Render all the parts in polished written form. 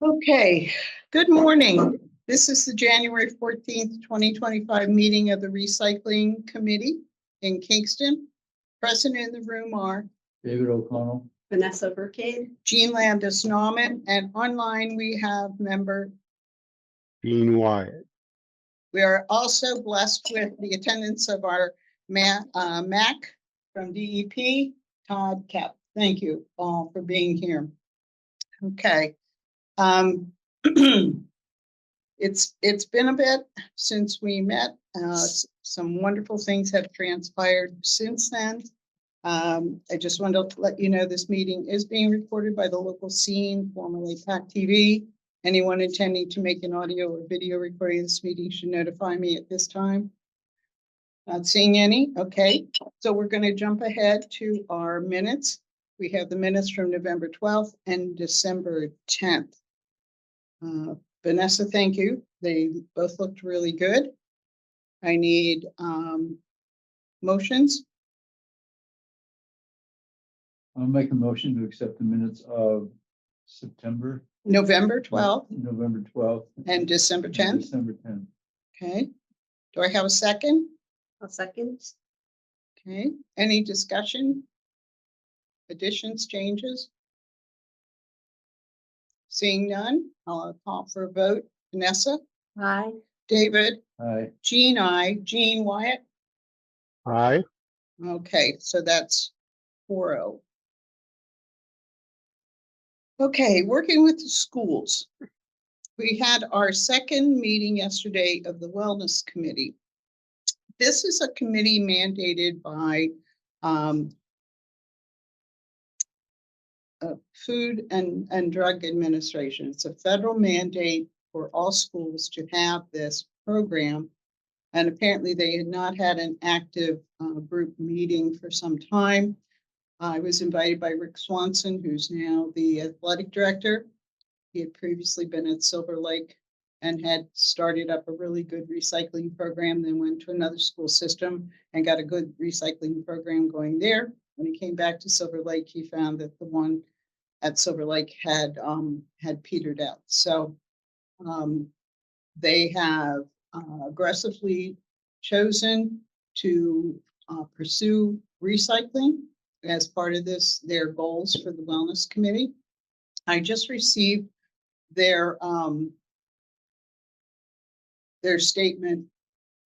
Okay, good morning. This is the January 14th, 2025 meeting of the Recycling Committee in Kingston. Present in the room are David O'Connell. Vanessa Burkade. Jean Landis Nauman, and online we have member. Dean Wyatt. We are also blessed with the attendance of our Mac from DEP, Todd Kep. Thank you all for being here. Okay. It's been a bit since we met. Some wonderful things have transpired since then. I just wanted to let you know this meeting is being recorded by the local scene, formerly PAC TV. Anyone intending to make an audio or video recording of this meeting should notify me at this time. Not seeing any. Okay, so we're going to jump ahead to our minutes. We have the minutes from November 12th and December 10th. Vanessa, thank you. They both looked really good. I need motions. I'll make a motion to accept the minutes of November 12th November 12th. and December 10th. December 10th. Okay. Do I have a second? A second. Okay. Any discussion? Additions, changes? Seeing none, I'll call for a vote. Vanessa, Aye. David, Aye. Jean, I, Jean Wyatt. Aye. Okay, so that's 4-0. Okay, working with the schools. We had our second meeting yesterday of the Wellness Committee. This is a committee mandated by Food and Drug Administration. It's a federal mandate for all schools to have this program. And apparently they had not had an active group meeting for some time. I was invited by Rick Swanson, who's now the athletic director. He had previously been at Silver Lake and had started up a really good recycling program, then went to another school system and got a good recycling program going there. When he came back to Silver Lake, he found that the one at Silver Lake had petered out. So they have aggressively chosen to pursue recycling as part of their goals for the Wellness Committee. I just received their statement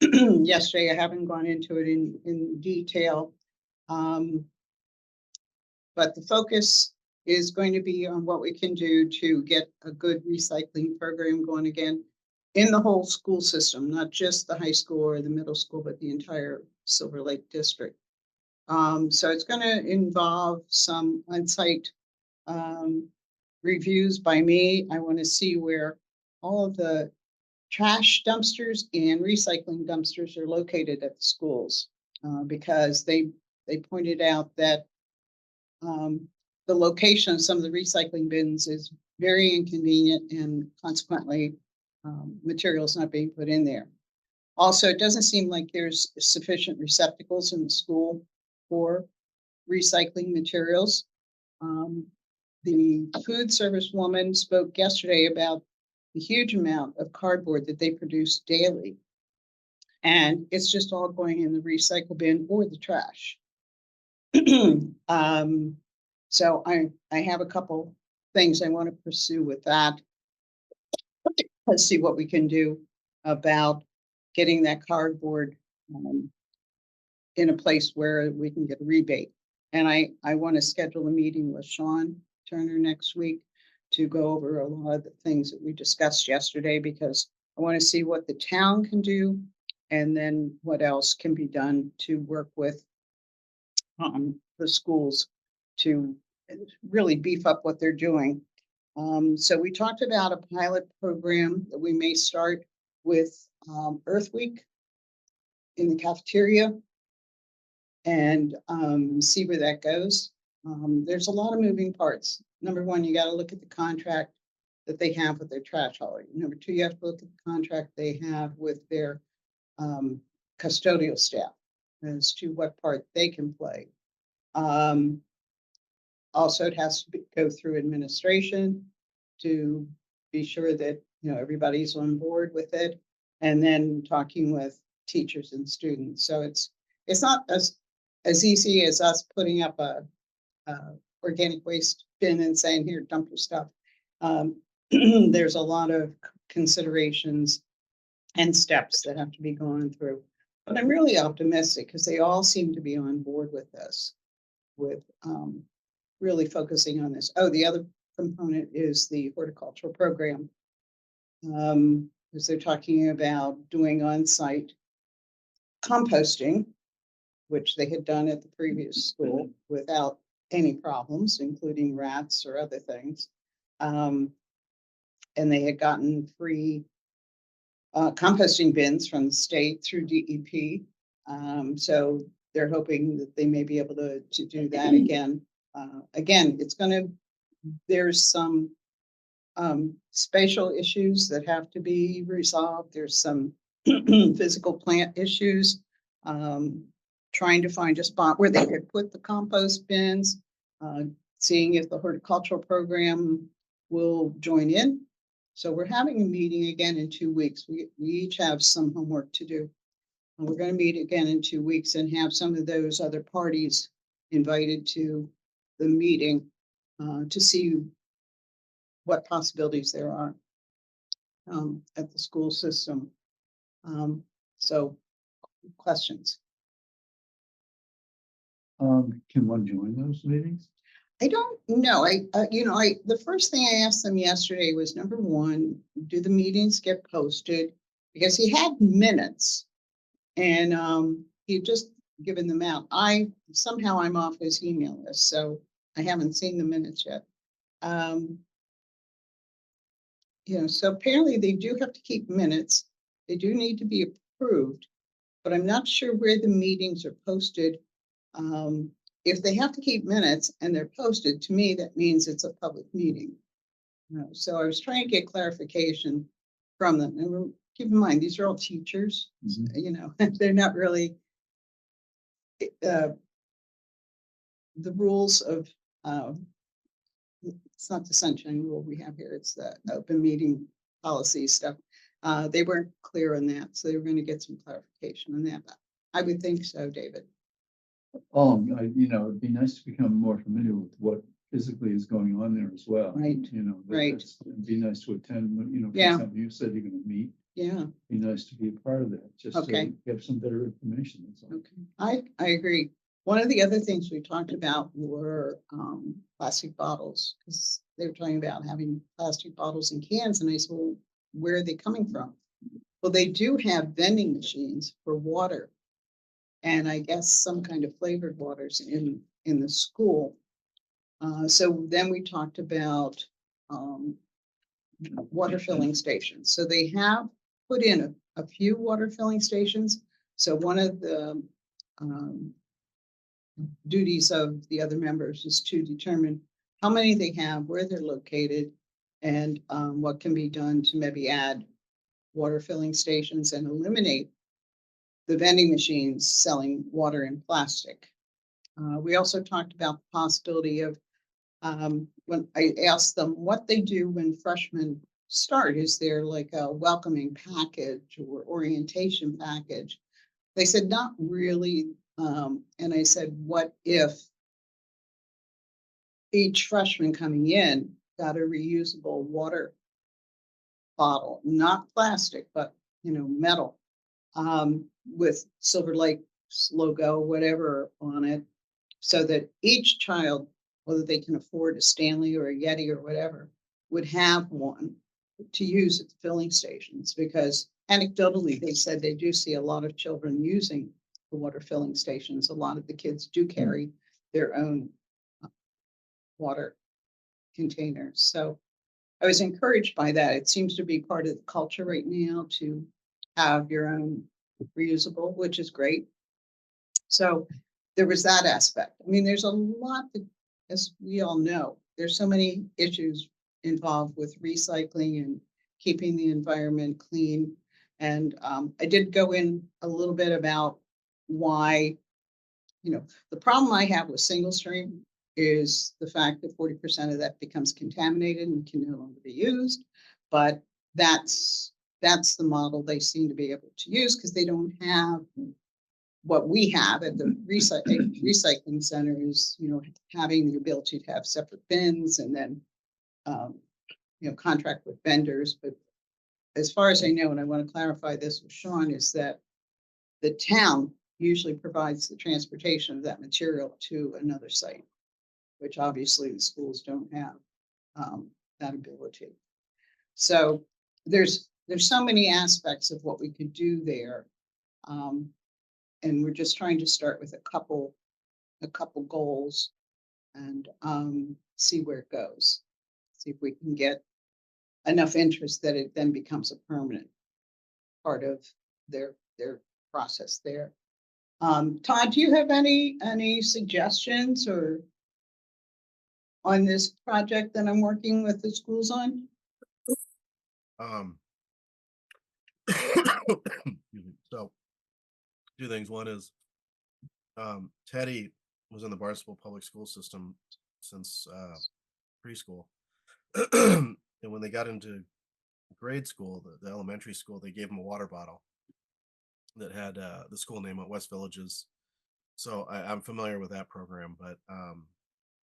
yesterday. I haven't gone into it in detail, but the focus is going to be on what we can do to get a good recycling program going again in the whole school system, not just the high school or the middle school, but the entire Silver Lake district. So it's going to involve some on-site reviews by me. I want to see where all of the trash dumpsters and recycling dumpsters are located at the schools, because they pointed out that the location of some of the recycling bins is very inconvenient, and consequently materials not being put in there. Also, it doesn't seem like there's sufficient receptacles in the school for recycling materials. The food service woman spoke yesterday about the huge amount of cardboard that they produce daily. And it's just all going in the recycle bin or the trash. So I have a couple things I want to pursue with that. Let's see what we can do about getting that cardboard in a place where we can get a rebate. And I want to schedule a meeting with Sean Turner next week to go over a lot of the things that we discussed yesterday, because I want to see what the town can do and then what else can be done to work with the schools to really beef up what they're doing. So we talked about a pilot program that we may start with Earth Week in the cafeteria and see where that goes. There's a lot of moving parts. Number one, you got to look at the contract that they have with their trash hauler. Number two, you have to look at the contract they have with their custodial staff as to what part they can play. Also, it has to go through administration to be sure that, everybody's on board with it. And then talking with teachers and students. So it's not as easy as us putting up a organic waste bin and saying, here, dump your stuff. There's a lot of considerations and steps that have to be gone through. But I'm really optimistic because they all seem to be on board with this, with really focusing on this. Oh, the other component is the horticultural program. Because they're talking about doing on-site composting, which they had done at the previous school without any problems, including rats or other things. And they had gotten free composting bins from the state through DEP. So they're hoping that they may be able to do that again. Again, there's some spatial issues that have to be resolved. There's some physical plant issues. Trying to find a spot where they could put the compost bins, seeing if the horticultural program will join in. So we're having a meeting again in 2 weeks. We each have some homework to do. And we're going to meet again in 2 weeks and have some of those other parties invited to the meeting to see what possibilities there are at the school system. So questions? Can one join those meetings? I don't know. The first thing I asked them yesterday was, number one, do the meetings get posted? Because he had minutes and he had just given them out. Somehow I'm off his email list, so I haven't seen the minutes yet. So apparently they do have to keep minutes. They do need to be approved, but I'm not sure where the meetings are posted. If they have to keep minutes and they're posted, to me, that means it's a public meeting. So I was trying to get clarification from them. And keep in mind, these are all teachers. They're not really the rules of, it's not the sunshine rule we have here. It's the open meeting policy stuff. They weren't clear on that. So they were going to get some clarification on that. I would think so, David. It'd be nice to become more familiar with what physically is going on there as well. Right. Right. It'd be nice to attend, for Yeah. example, you said you're gonna meet. Yeah. Be nice to be a part of that, just Okay. to get some better information. That's all. Okay. I agree. One of the other things we talked about were plastic bottles, because they were talking about having plastic bottles and cans. And I said, well, where are they coming from? Well, they do have vending machines for water. And I guess some kind of flavored waters in the school. So then we talked about water filling stations. So they have put in a few water filling stations. So one of the duties of the other members is to determine how many they have, where they're located, and what can be done to maybe add water filling stations and eliminate the vending machines selling water in plastic. We also talked about the possibility of when I asked them what they do when freshmen start, is there like a welcoming package or orientation package? They said, not really. And I said, what if each freshman coming in got a reusable water bottle, not plastic, but metal, with Silver Lake's logo, whatever on it, so that each child, whether they can afford a Stanley or a Yeti or whatever, would have one to use at the filling stations. Because anecdotally, they said they do see a lot of children using the water filling stations. A lot of the kids do carry their own water containers. So I was encouraged by that. It seems to be part of the culture right now to have your own reusable, which is great. So there was that aspect. I mean, there's a lot that, as we all know, there's so many issues involved with recycling and keeping the environment clean. And I did go in a little bit about why, the problem I have with single stream is the fact that 40% of that becomes contaminated and can no longer be used. But that's the model they seem to be able to use because they don't have what we have at the recycling centers, having the ability to have separate bins and then, contract with vendors. But as far as I know, and I want to clarify this with Sean, is that the town usually provides the transportation of that material to another site, which obviously the schools don't have that ability. So there's so many aspects of what we could do there. And we're just trying to start with a couple goals and see where it goes. See if we can get enough interest that it then becomes a permanent part of their process there. Todd, do you have any suggestions or on this project that I'm working with the schools on? Excuse me. So, two things. One is Teddy was in the Barnstable public school system since preschool. And when they got into grade school, the elementary school, they gave him a water bottle that had the school name at West Villages. So I'm familiar with that program, but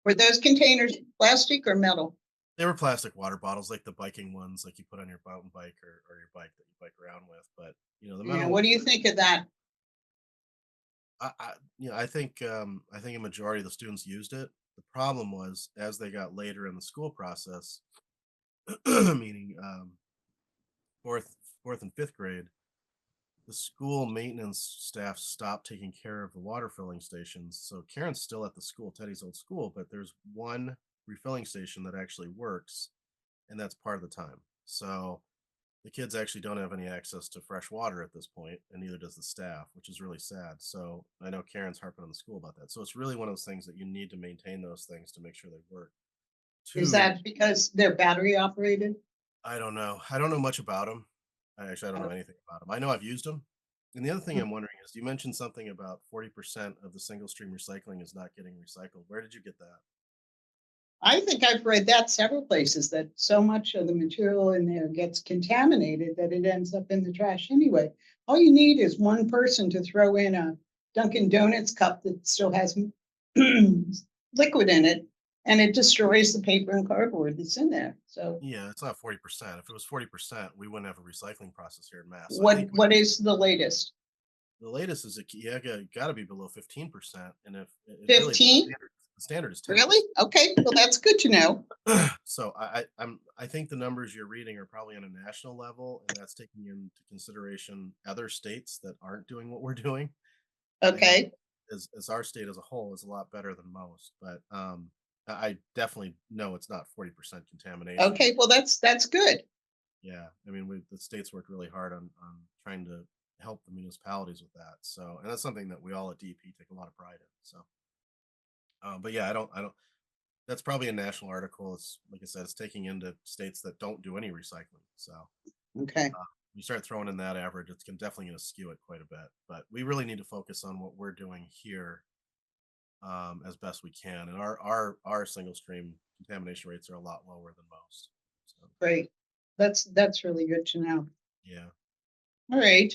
Were those containers plastic or metal? they were plastic water bottles, like the biking ones, like you put on your mountain bike or your bike that you bike around with. But the Yeah, metal. what do you think of that? I think a majority of the students used it. The problem was as they got later in the school process, meaning fourth and fifth grade, the school maintenance staff stopped taking care of the water filling stations. So Karen's still at the school, Teddy's old school, but there's one refilling station that actually works, and that's part of the time. So the kids actually don't have any access to fresh water at this point, and neither does the staff, which is really sad. So I know Karen's harping on the school about that. So it's really one of those things that you need to maintain those things to make sure they work. Is Two, that because they're battery operated? I don't know. I don't know much about them. I don't know anything about them. I know I've used them. And the other thing I'm wondering is you mentioned something about 40% of the single stream recycling is not getting recycled. Where did you get that? I think I've read that several places, that so much of the material in there gets contaminated that it ends up in the trash anyway. All you need is one person to throw in a Dunkin' Donuts cup that still has liquid in it, and it destroys the paper and cardboard that's in there. So Yeah, it's not 40%. If it was 40%, we wouldn't have a recycling process here in Mass. So I what think what is the latest? the latest is got to be below 15%. And if it 15? the standard is 10%. Really? Okay, well, that's good to know. So I think the numbers you're reading are probably on a national level, and that's taking into consideration other states that aren't doing what we're doing. Okay, As our state as a whole is a lot better than most, but I definitely know it's not 40% contamination. okay, well, that's good. Yeah, I mean, the states worked really hard on trying to help the municipalities with that. So, and that's something that we all at DEP take a lot of pride in. So, but yeah, I don't. That's probably a national article. It's like I said, it's taking into states that don't do any recycling. So, Okay, you start throwing in that average, it's definitely going to skew it quite a bit. But we really need to focus on what we're doing here as best we can, and our single stream contamination rates are a lot lower than most. So, great. That's really good to know. yeah. All right.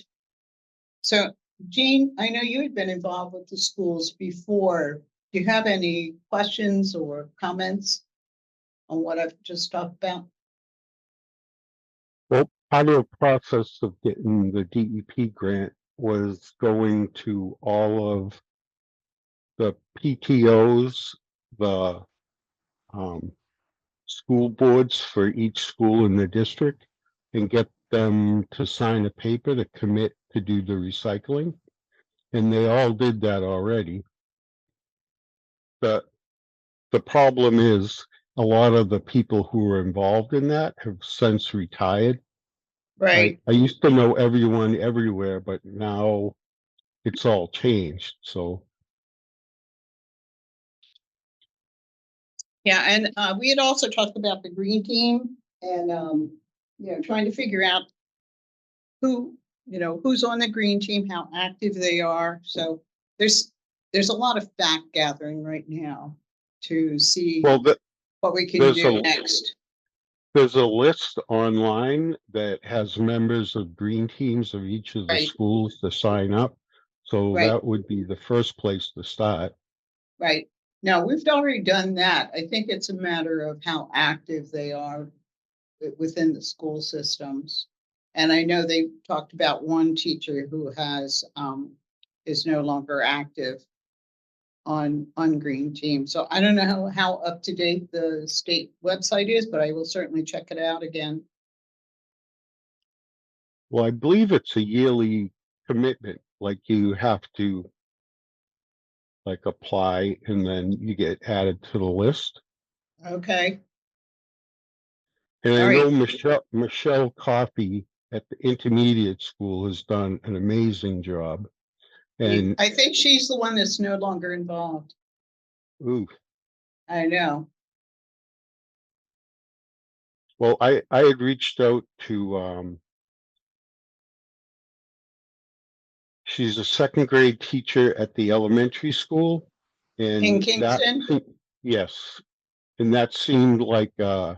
So, Jean, I know you had been involved with the schools before. Do you have any questions or comments on what I've just talked about? Well, part of the process of getting the DEP grant was going to all of the PTOs, the school boards for each school in the district, and get them to sign a paper to commit to do the recycling. And they all did that already. The problem is a lot of the people who were involved in that have since retired. Right. I used to know everyone everywhere, but now it's all changed. So Yeah, and we had also talked about the green team and trying to figure out who's on the green team, how active they are. So there's a lot of fact gathering right now to see well, what we can there's do a- next. There's a list online that has members of green teams of each of the Right. schools to sign up. So Right. that would be the first place to start. Right. No, we've already done that. I think it's a matter of how active they are within the school systems. And I know they talked about one teacher who is no longer active on Green Team. So I don't know how up to date the state website is, but I will certainly check it out again. Well, I believe it's a yearly commitment, like you have to like apply and then you get added to the list. Okay, And All I right. know Michelle Coffey at the intermediate school has done an amazing job. And I think she's the one that's no longer involved. ooh, I know. well, I had reached out to she's a second grade teacher at the elementary school, In and that Kingston? yes, and that seemed like it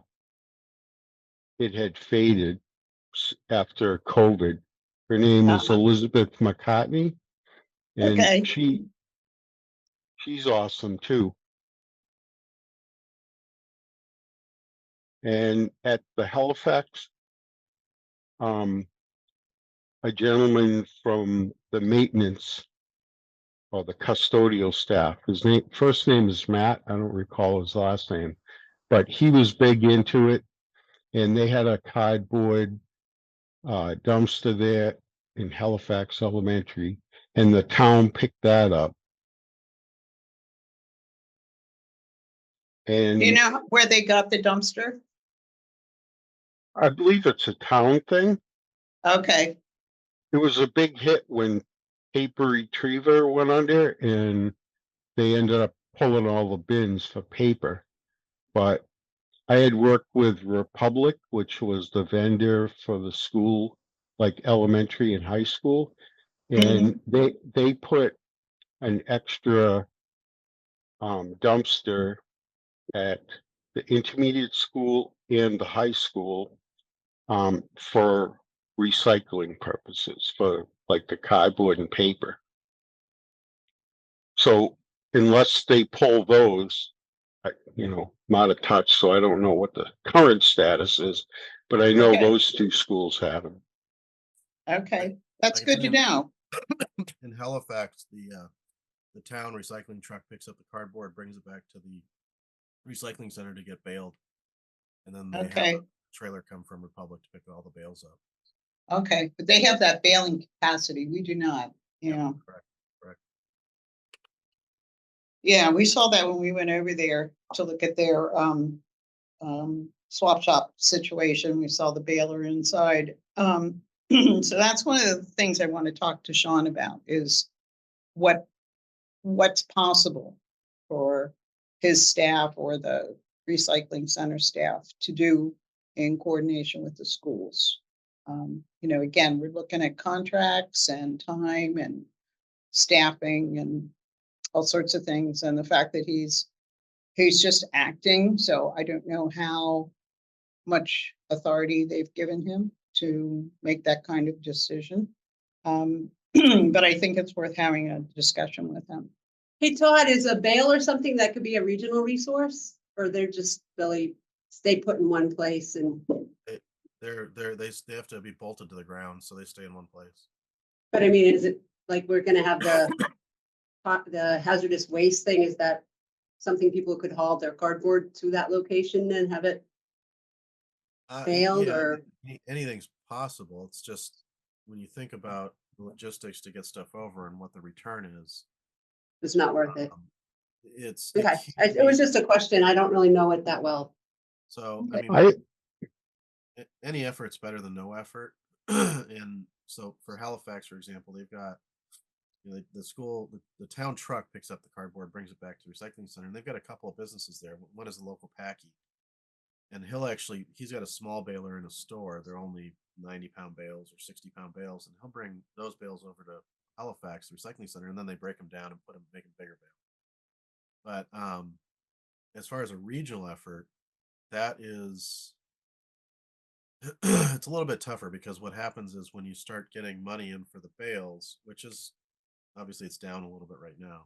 had faded after COVID. Her name is Elizabeth McCartney, and Okay. she's awesome too. And at the Halifax, a gentleman from the maintenance or the custodial staff, first name is Matt. I don't recall his last name, but he was big into it. And they had a cardboard dumpster there in Halifax Elementary, and the town picked that up. Do you And know where they got the dumpster? I believe it's a town thing. Okay, It was a big hit when Paper Retriever went under, and they ended up pulling all the bins for paper. But I had worked with Republic, which was the vendor for the school, like elementary and high school, and they put an extra dumpster at the intermediate school and the high school for recycling purposes, for like the cardboard and paper. So unless they pull those, I'm out of touch, so I don't know what the current status is, but I know Okay. those two schools have them. okay. That's I good to can tell know. In Halifax, the town recycling truck picks up the cardboard, brings it back to the recycling center to get baled, and then they have Okay, a trailer come from Republic to pick all the bales up. okay. But they have that baling capacity. We do not, you Yep, know. correct. Yeah, we saw that when we went over there to look at their swap shop situation. We saw the baler inside. So that's one of the things I want to talk to Sean about is what's possible for his staff or the recycling center staff to do in coordination with the schools. Again, we're looking at contracts and time and staffing and all sorts of things. And the fact that he's just acting. So I don't know how much authority they've given him to make that kind of decision. But I think it's worth having a discussion with him. Hey Todd, is a bail or something that could be a regional resource? Or they're just really stay put in one place and, They have to be bolted to the ground, so they stay in one place. but I mean, is it like we're gonna have the hazardous waste thing? Is that something people could haul their cardboard to that location and have it bailed Yeah, or? anything's possible. It's just when you think about the logistics to get stuff over and what the return is, It's not worth it. It's Okay, can't it was be- just a question. I don't really know it that well. so. I mean, I any effort's better than no effort. And so for Halifax, for example, they've got the school, the town truck picks up the cardboard, brings it back to the recycling center, and they've got a couple of businesses there. One is a local packy, and he's got a small baler in a store. They're only 90-pound bales or 60-pound bales, and he'll bring those bales over to Halifax recycling center, and then they break them down and make them bigger bale. But as far as a regional effort, that is it's a little bit tougher because what happens is when you start getting money in for the bales, which is obviously it's down a little bit right now,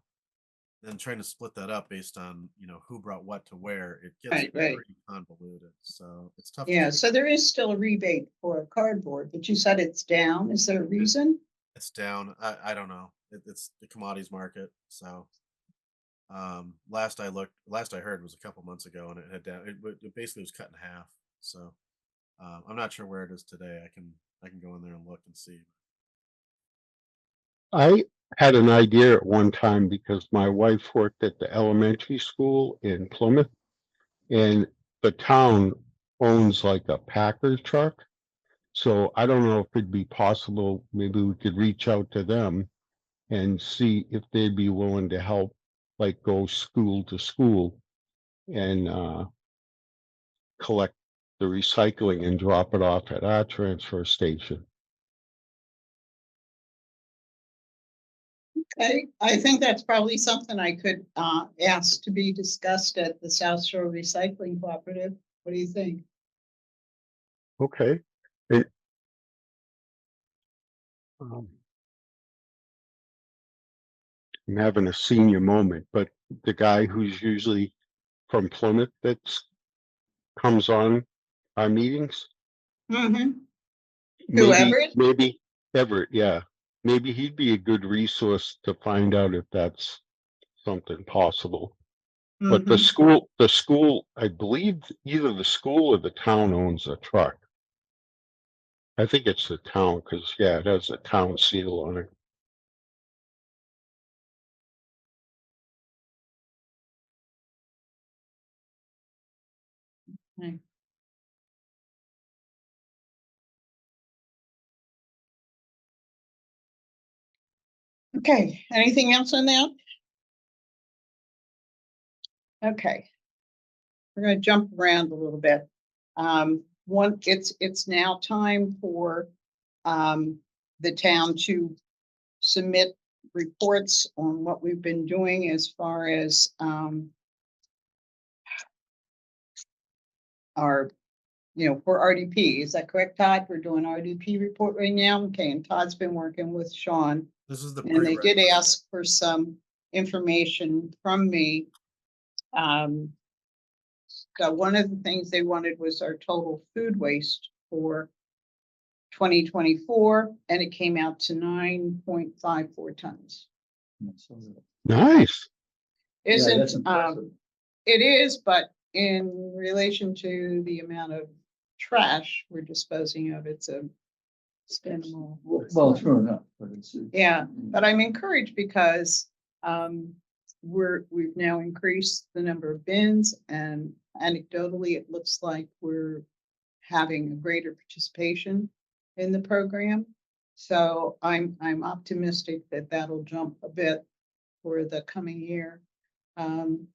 then trying to split that up based on who brought what to where, it gets Right. pretty convoluted. So it's tough to Yeah, keep. so there is still a rebate for cardboard, but you said it's down. Is there a reason? It's down. I don't know. It's the commodities market. So last I heard was a couple months ago, and it had down. It basically was cut in half. So I'm not sure where it is today. I can go in there and look and see. I had an idea at one time because my wife worked at the elementary school in Plymouth, and the town owns like a Packer truck. So I don't know if it'd be possible, maybe we could reach out to them and see if they'd be willing to help, like go school to school and collect the recycling and drop it off at our transfer station. I think that's probably something I could ask to be discussed at the South Shore Recycling Cooperative. What do you think? Okay. And, um, I'm having a senior moment, but the guy who's usually from Plymouth that's comes on our meetings, Mm-hmm. maybe, Whoever. maybe Everett, yeah. Maybe he'd be a good resource to find out if that's something possible. But Mm-hmm. the school, I believe either the school or the town owns a truck. I think it's the town because, yeah, it has a town seal on it. Okay, anything else on that? Okay. We're gonna jump around a little bit. It's now time for the town to submit reports on what we've been doing as far as our, for RDP. Is that correct, Todd? We're doing RDP report right now. Okay, and Todd's been working with Sean. This is the And they did prerequisite. ask for some information from me. So one of the things they wanted was our total food waste for 2024, and it came out to 9.54 tons. Nice. Yeah, that's Isn't, impressive. it is, but in relation to the amount of trash we're disposing of, it's a minimal. Well, true enough, but it's. Yeah, but I'm encouraged because we've now increased the number of bins, and anecdotally, it looks like we're having a greater participation in the program. So I'm optimistic that that'll jump a bit for the coming year.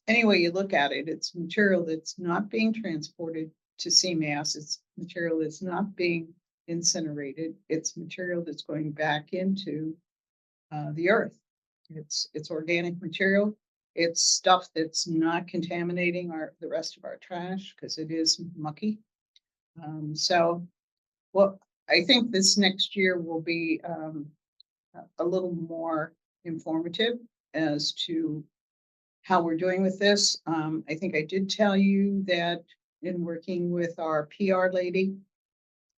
Anyway, you look at it, it's material that's not being transported to CMAS. It's material that's not being incinerated. It's material that's going back into the earth. It's organic material. It's stuff that's not contaminating the rest of our trash because it is mucky. So, well, I think this next year will be a little more informative as to how we're doing with this. I think I did tell you that in working with our PR lady,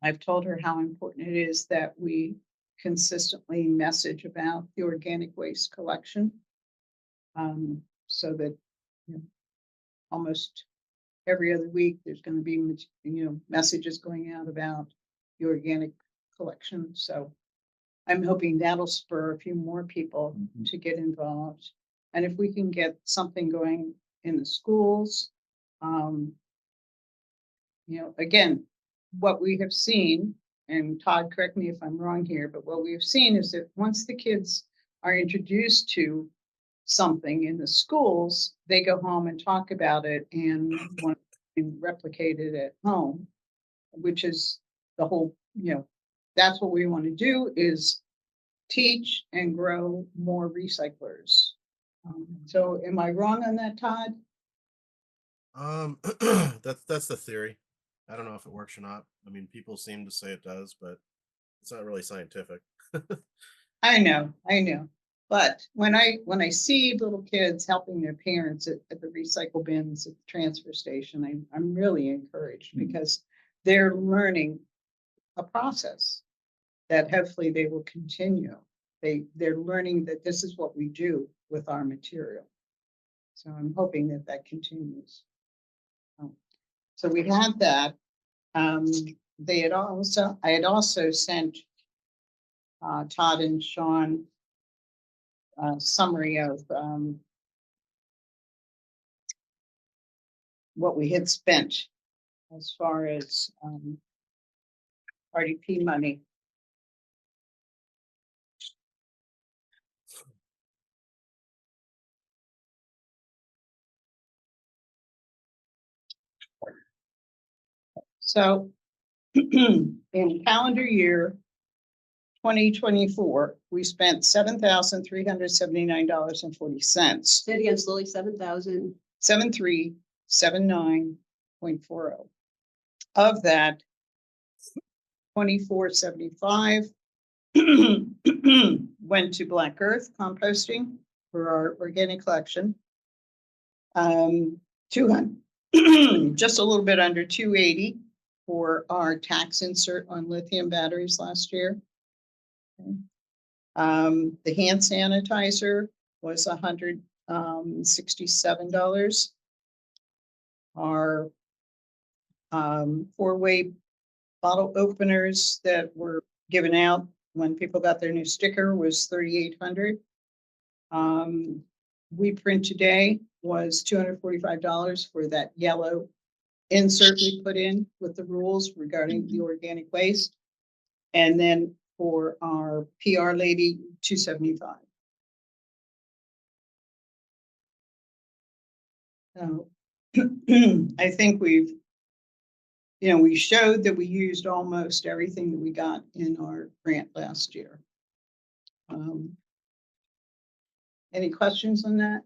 I've told her how important it is that we consistently message about the organic waste collection. So that, almost every other week, there's going to be, messages going out about the organic collection. So I'm hoping that'll spur a few more people to get involved. And if we can get something going in the schools, again, what we have seen, and Todd, correct me if I'm wrong here, but what we've seen is that once the kids are introduced to something in the schools, they go home and talk about it and want to replicate it at home, which is the whole, that's what we want to do, is teach and grow more recyclers. So am I wrong on that, Todd? That's the theory. I don't know if it works or not. I mean, people seem to say it does, but it's not really scientific. I know. But when I see little kids helping their parents at the recycle bins at the transfer station, I'm really encouraged because they're learning a process that hopefully they will continue. They're learning that this is what we do with our material. So I'm hoping that that continues. So we had that. I had also sent Todd and Sean a summary of what we had spent as far as RDP money. So in calendar year 2024, we spent $7,379.40. Say it again slowly, 7,000. 7379.40. Of that, 2475 went to Black Earth composting for our organic collection. 200, just a little bit under 280 for our tax insert on lithium batteries last year. Okay. The hand sanitizer was $167. Our 4-way bottle openers that were given out when people got their new sticker was $3,800. We Print Today was $245 for that yellow insert we put in with the rules regarding the organic waste. And then for our PR lady, $275. So I think we showed that we used almost everything that we got in our grant last year. Any questions on that?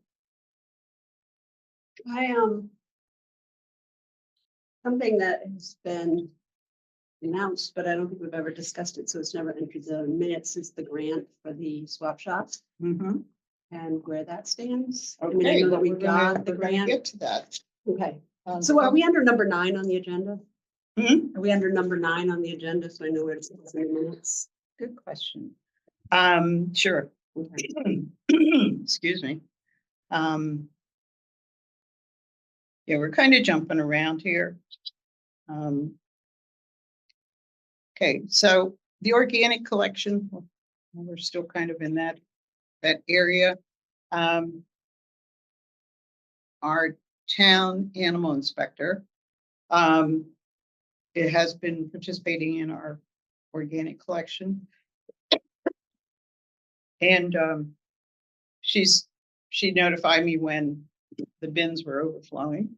Something that has been announced, but I don't think we've ever discussed it, so it's never entered the minutes, is the grant for the swap shops Mhm. and where that stands. I mean, I Okay, know that well, we we're gonna- got the we're gonna grant. Get to that. Okay, so are we under number 9 on the agenda? Hmm? Are we under number 9 on the agenda? So I know where to put the minutes. Good question. Sure. Okay. Excuse me. Yeah, we're kind of jumping around here. Okay, so the organic collection, well, we're still kind of in that area. Our town animal inspector, it has been participating in our organic collection. And she notified me when the bins were overflowing.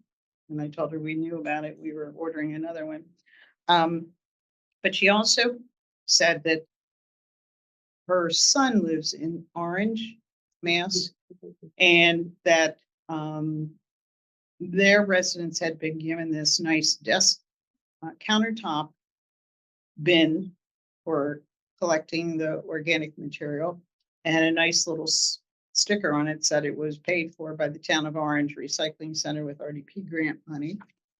And I told her we knew about it. We were ordering another one. But she also said that her son lives in Orange, Mass, and that their residents had been given this nice desk countertop bin for collecting the organic material, and a nice little sticker on it said it was paid for by the town of Orange Recycling Center with RDP grant money.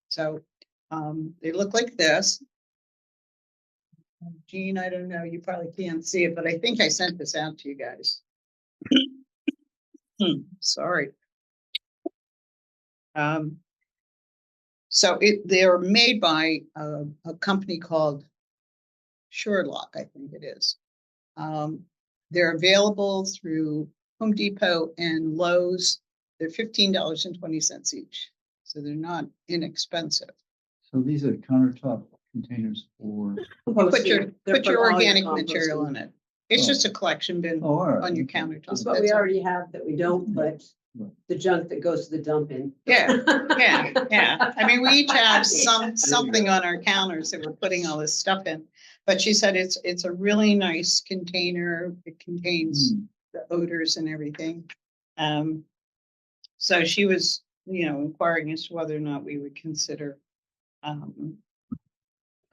So they look like this. Jean, I don't know, you probably can't see it, but I think I sent this out to you guys. Sorry. So they're made by a company called Surelock, I think it is. They're available through Home Depot and Lowe's. They're $15.20 each, so they're not inexpensive. So these are countertop containers for, You put your They're for all your organic material composting. in it. It's Oh. just a collection bin oh, all right. on your okay. countertop. That's what we already have that we don't put the junk that goes to the dump in. Yeah, yeah. I mean, we each have something on our counters that we're putting all this stuff in. But she said it's a really nice container. It contains Hmm. the odors and everything. So she was, inquiring as to whether or not we would consider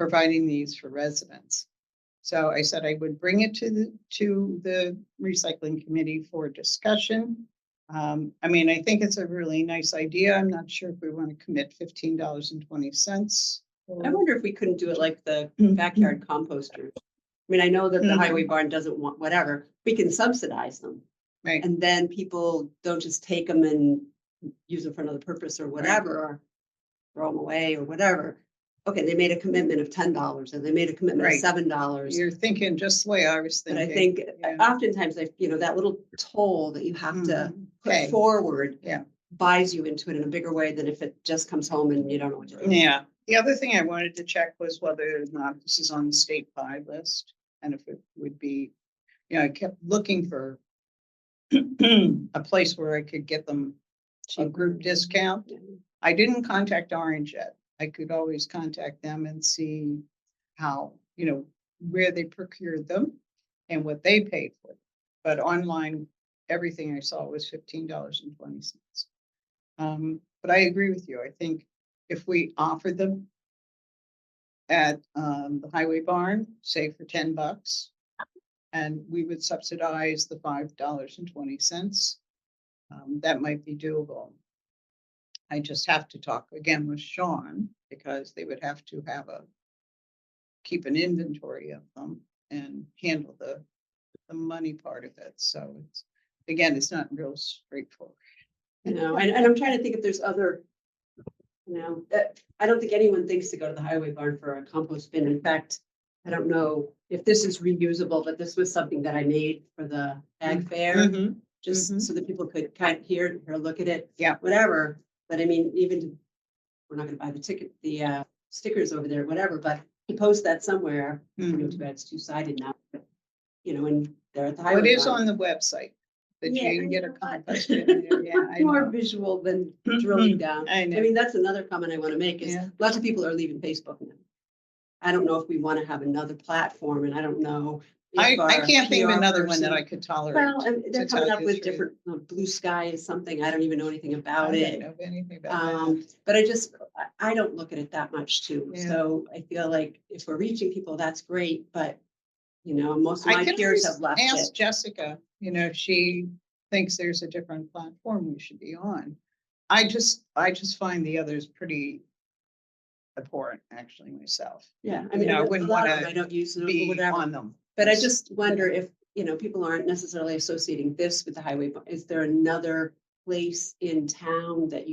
providing these for residents. So I said I would bring it to the recycling committee for discussion. I mean, I think it's a really nice idea. I'm not sure if we want to commit $15.20. I wonder if we couldn't do it like the Mhm. backyard composters. I mean, I know that the Mhm. highway barn doesn't want whatever, we can subsidize them. Right, And then people don't just take them and use them for another purpose or whatever, or throw them away or whatever. Okay, they made a commitment of $10 and they made a commitment of Right. $7. you're thinking just the way I was But thinking. I think yeah. oftentimes, that little toll that you have to Mhm. put Okay. forward. Yeah. Buys you into it in a bigger way than if it just comes home and you don't know what to do. Yeah, the other thing I wanted to check was whether or not this is on the state buy list and if it would be, I kept looking for a place where I could get them a group discount. Yeah. I didn't contact Orange yet. I could always contact them and see how, where they procured them and what they paid for. But online, everything I saw was $15.20. But I agree with you. I think if we offered them at the highway barn, say for $10, and we would subsidize the $5.20, that might be doable. I just have to talk again with Sean because they would have to keep an inventory of them and handle the money part of it. So it's not real straightforward. And I'm trying to think if there's other, I don't think anyone thinks to go to the highway barn for a compost bin. In fact, I don't know if this is reusable, but this was something that I made for the ag fair, Mhm. just so that people could kind of hear or look at it. Yeah. Whatever. But I mean, we're not gonna buy the stickers over there, whatever, but to post that somewhere, too bad it's two-sided now. But, and they're at the Well, highway. it is barn. on the website that Yeah, you can get a I know, but- compost bin in there. Yeah, I More know. visual than drilling down. I know. I mean, that's another comment I want to make is Yeah. lots of people are leaving Facebook now. I don't know if we want to have another platform and I don't know. I if our can't think of PR another one that person- I could tolerate. Well, and they're to tell coming up you with the truth. different, Blue Sky is something, I don't even know anything I about don't it. know anything about that. But I don't look at it that much too. Yeah. So I feel like if we're reaching people, that's great, but most of I my could peers always have left ask it. Jessica, if she thinks there's a different platform we should be on. I just find the others pretty abhorrent, actually, myself. Yeah, I You mean, know, I a wouldn't lot of wanna them I don't use it or Be whatever. on them. But I just wonder if, people aren't necessarily associating this with the highway. But is there another place in town that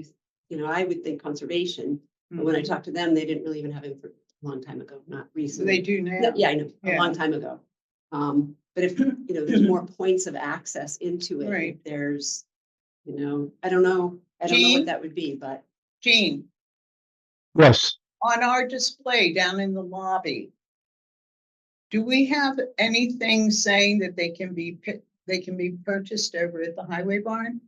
I would think conservation, but when I talked to them, they didn't really even have it for a long time ago, not So recently. they do No, now. yeah, I know, a Yeah. long time ago. But if, there's more points of access into it, Right. if there's, I don't know. I don't know Jean? what that would be, but Jean, Yes, on our display down in the lobby, do we have anything saying that they can be purchased over at the highway barn?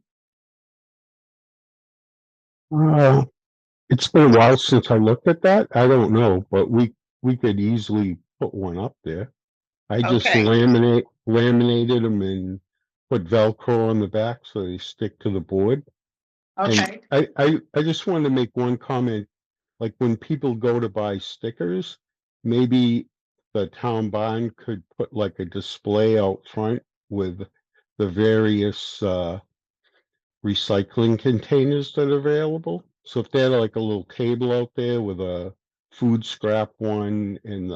it's been a while since I looked at that. I don't know, but we could easily put one up there. I just Okay. laminated them and put Velcro on the back so they stick to the board. Okay, And I just wanted to make one comment, like when people go to buy stickers, maybe the town barn could put like a display out front with the various recycling containers that are available. So if they had like a little table out there with a food scrap one and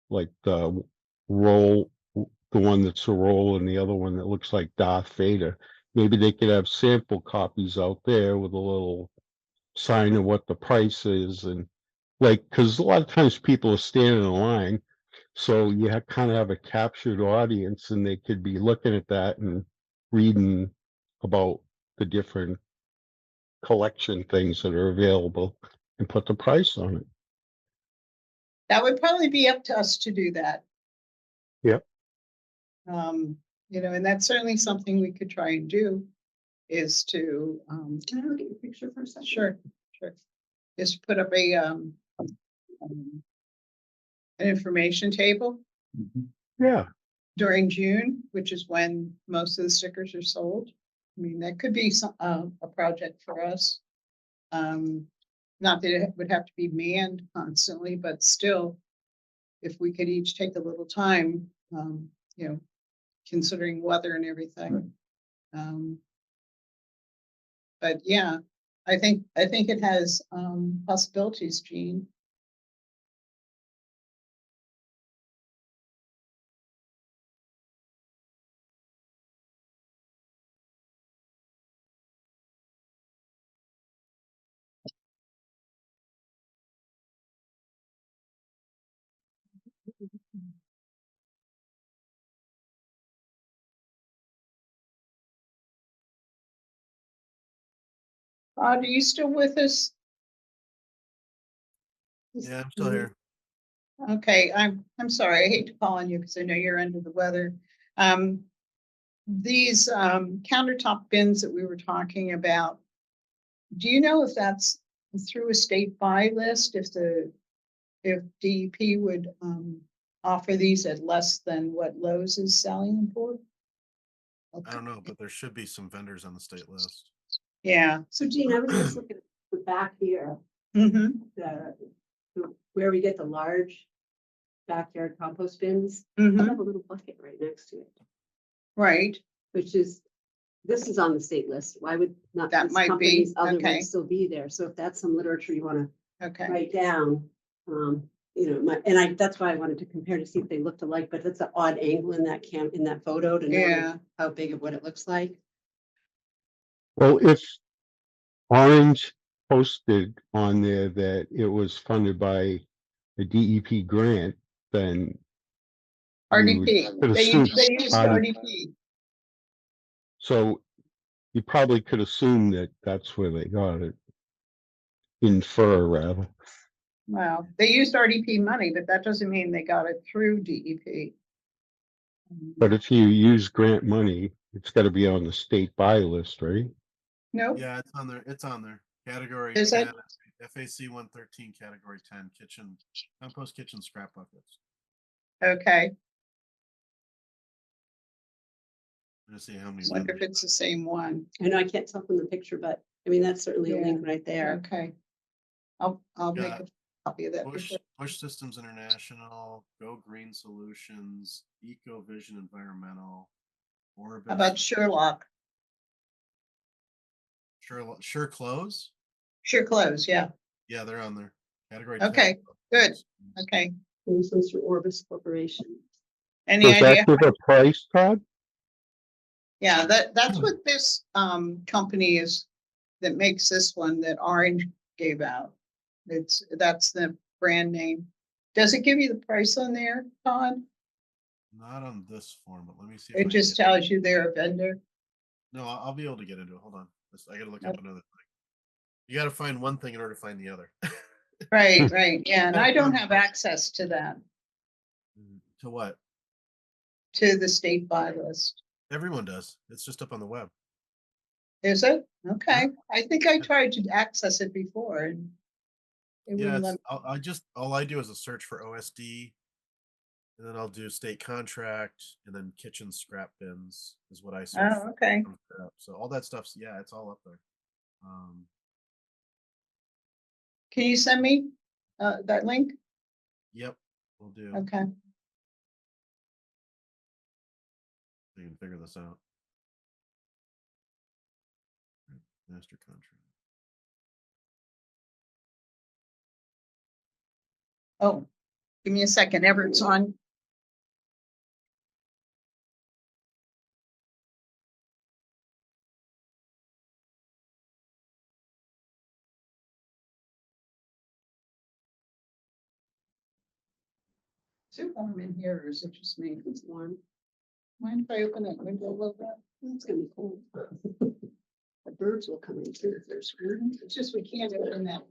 like the roll, the one that's a roll and the other one that looks like Darth Vader, maybe they could have sample copies out there with a little sign of what the price is and because a lot of times people are standing in line, so you kind of have a captured audience and they could be looking at that and reading about the different collection things that are available and put the price on it. that would probably be up to us to do that. Yep. And that's certainly something we could try and do is to, can I look at your picture for a second? sure, is put up an information table Mhm. Yeah, during June, which is when most of the stickers are sold. I mean, that could be a project for us. not that it would have to be manned constantly, but still, if we could each take a little time, you know, considering weather and everything. But yeah, I think it has, possibilities, Jean. Are you still with us? Yeah, I'm still here. Okay, I'm sorry. I hate to call on you because I know you're under the weather. These countertop bins that we were talking about, do you know if that's through a state buy list, if DEP would offer these at less than what Lowe's is selling them for? I don't know, but there should be some vendors on the state list. Yeah. So Jean, I was just looking at the back here, Mm-hmm. where we get the large backyard compost bins. I Mm-hmm. have a little bucket right next to it, Right. which is, this is on the state list. Why would not That this might be, company's other okay. ones still be there? So if that's some literature you want to Okay. write down, you know, and that's why I wanted to compare to see if they looked alike, but that's an odd angle in that photo to know Yeah. how big of what it looks like. Well, if Orange posted on there that it was funded by a DEP grant, then you would RDP. could They assume use RDP. RDP. So you probably could assume that that's where they got it. Infer rather. Well, they used RDP money, but that doesn't mean they got it through DEP. But if you use grant money, it's got to be on the state buy list, right? Nope. Yeah, it's on there. It's on there. Category Is it? 10, FAC 113, category 10, kitchen, compost kitchen scrap buckets. Okay. I'm gonna see how many. Wonder if vendors. it's the same one. I know I can't tell from the picture, but I mean, that's certainly a Yeah. link right there. Okay. I'll make Yeah. a copy of that. Bush Systems International, Go Green Solutions, Eco Vision Environmental, Orbis. How about Sherlock? Sure Clothes? Sure close, yeah. Yeah, they're on there. Category Okay, 10. good. Okay. And this one's through Orbis Corporation. Any Does idea? that give a price, Todd? Yeah, that's what this company is that makes this one that Orange gave out. That's the brand name. Does it give you the price on there, Todd? Not on this form, but let me see. If I It can just get- tells you they're a vendor. No, I'll be able to get into it. Hold on. I gotta look up Okay. another thing. You gotta find one thing in order to find the other. Right, right. Yeah, and I don't have access to that, To what? to the state buy list. Everyone does. It's just up on the web. Is it? Okay. I think I tried to access it before and it Yeah, wouldn't let all I do is a search for OSD, and then I'll do state contract, and then kitchen scrap bins is what I search Oh, for. okay. So all that stuff's it's all up there. Can you send me that link? Yep, we'll do. Okay. You can figure this out. Master contract. Oh, give me a second. Everett's on. Is it warm in here or is it just me? It's warm. Mind if I open that window a little bit? It's gonna be cold. The birds will come in too if there's wind. It's just we can't open that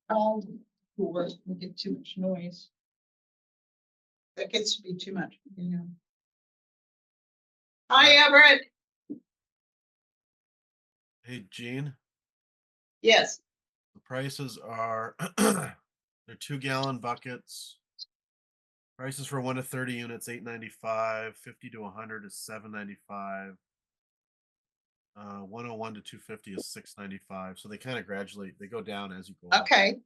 all door. We get too much noise. That gets to be too much, you know. Hi, Everett. Hey, Gene, Yes. the prices are they're 2-gallon buckets. Prices for 1 to 30 units, $8.95. 50 to 100 is $7.95. 101 to 250 is 695. So they kind of gradually they go down as you go up. Okay,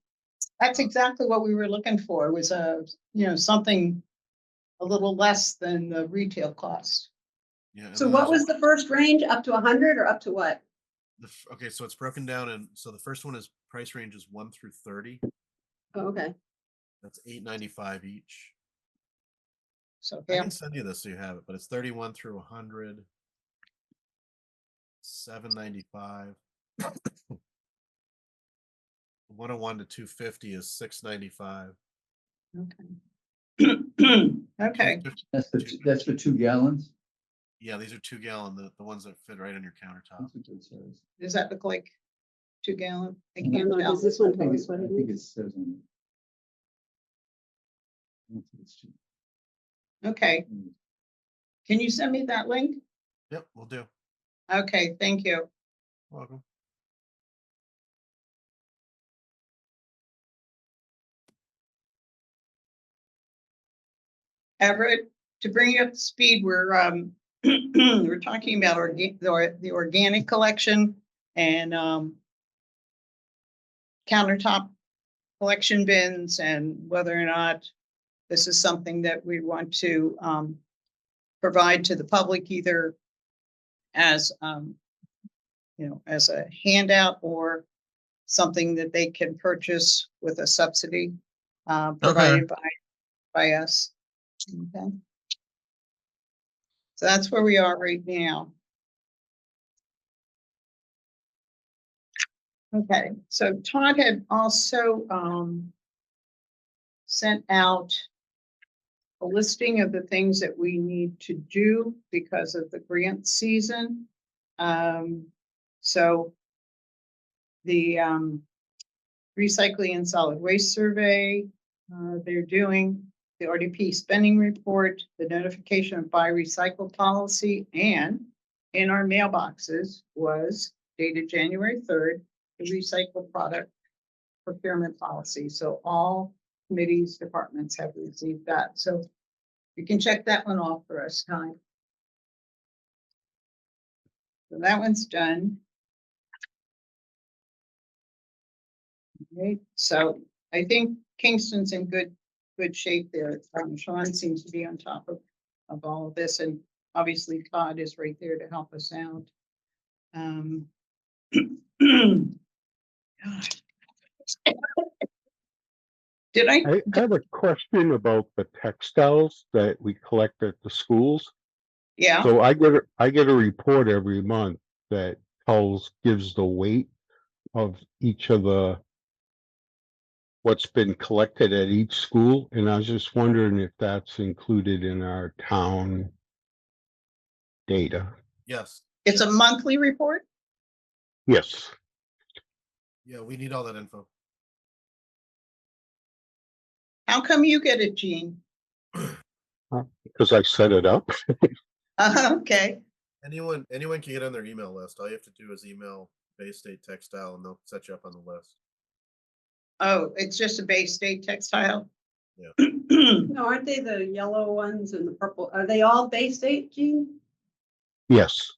that's exactly what we were looking for, was something a little less than the retail cost. Yeah. and So then what there's was the first range, up to 100 or up to what? okay, so it's broken down, and so the first one is price range is 1 through 30. Oh, okay. That's 895 each. So I yeah, can send you this so you have it, but it's 31 through 100, 795. 101 to 250 is 695. okay, That's for 2 gallons? Yeah, these are 2-gallon, the ones that fit right on your countertop. That's what it says. does that look like 2 gallon? I I can't don't know, tell. does this I one think tell it, us what I it think it is? says on it. I don't think it's 2. Okay, can you send me that link? Yep, we'll do. Okay, thank you. Welcome. Everett, to bring you up to speed, we're we're talking about the organic collection and countertop collection bins, and whether or not this is something that we want to provide to the public, either as as a handout or something that they can purchase with a subsidy provided by us. Okay. So that's where we are right now. Okay, so Todd had also sent out a listing of the things that we need to do because of the grant season. So the recycling and solid waste survey, they're doing the RDP spending report, the notification of buy recycle policy, and in our mailboxes was dated January 3rd, the recycle product procurement policy. So all committees, departments have received that. So you can check that one off for us, Ty. So that one's done. Okay, so I think Kingston's in good shape there. Sean seems to be on top of all of this, and obviously Todd is right there to help us out. Gosh. Did I? I have a question about the textiles that we collect at the schools. Yeah, So I get a report every month that gives the weight of each of what's been collected at each school, and I was just wondering if that's included in our town data. Yes. it's a monthly report. Yes, Yeah, we need all that info. How come you get it, Jean? because I set it up. Okay, Anyone can get on their email list. All you have to do is email Bay State Textile, and they'll set you up on the list. oh, it's just a Bay State textile. Yeah. No, aren't they the yellow ones and the purple? Are they all Bay State, Jean? Yes,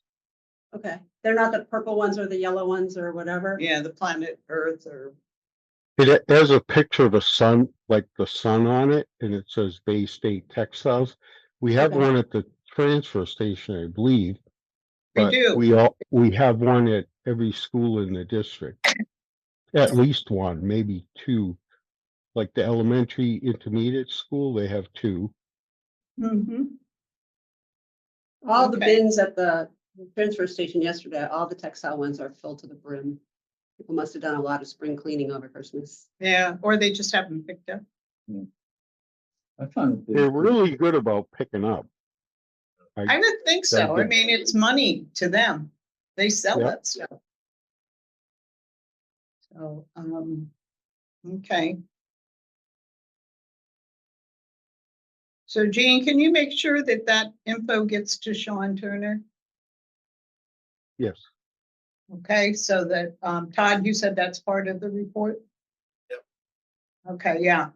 Okay, they're not the purple ones or the yellow ones or whatever? Yeah, the planet Earth or it has a picture of a sun, like the sun on it, and it says Bay State Textiles. We have Okay. one at the transfer station, I believe. we But do. we have one at every school in the district. At least one, maybe two. Like the elementary intermediate school, they have two. Mhm. All the Okay. bins at the transfer station yesterday, all the textile ones are filled to the brim. People must have done a lot of spring cleaning over Christmas. Yeah, or they just haven't picked up. I found it. They're really good about picking up. I would think so. I mean, it's money to them. They sell Yep. that stuff. So, okay. So Jean, can you make sure that that info gets to Sean Turner? Yes, Okay, so that, Todd, you said that's part of the report? Yep. Okay, yeah.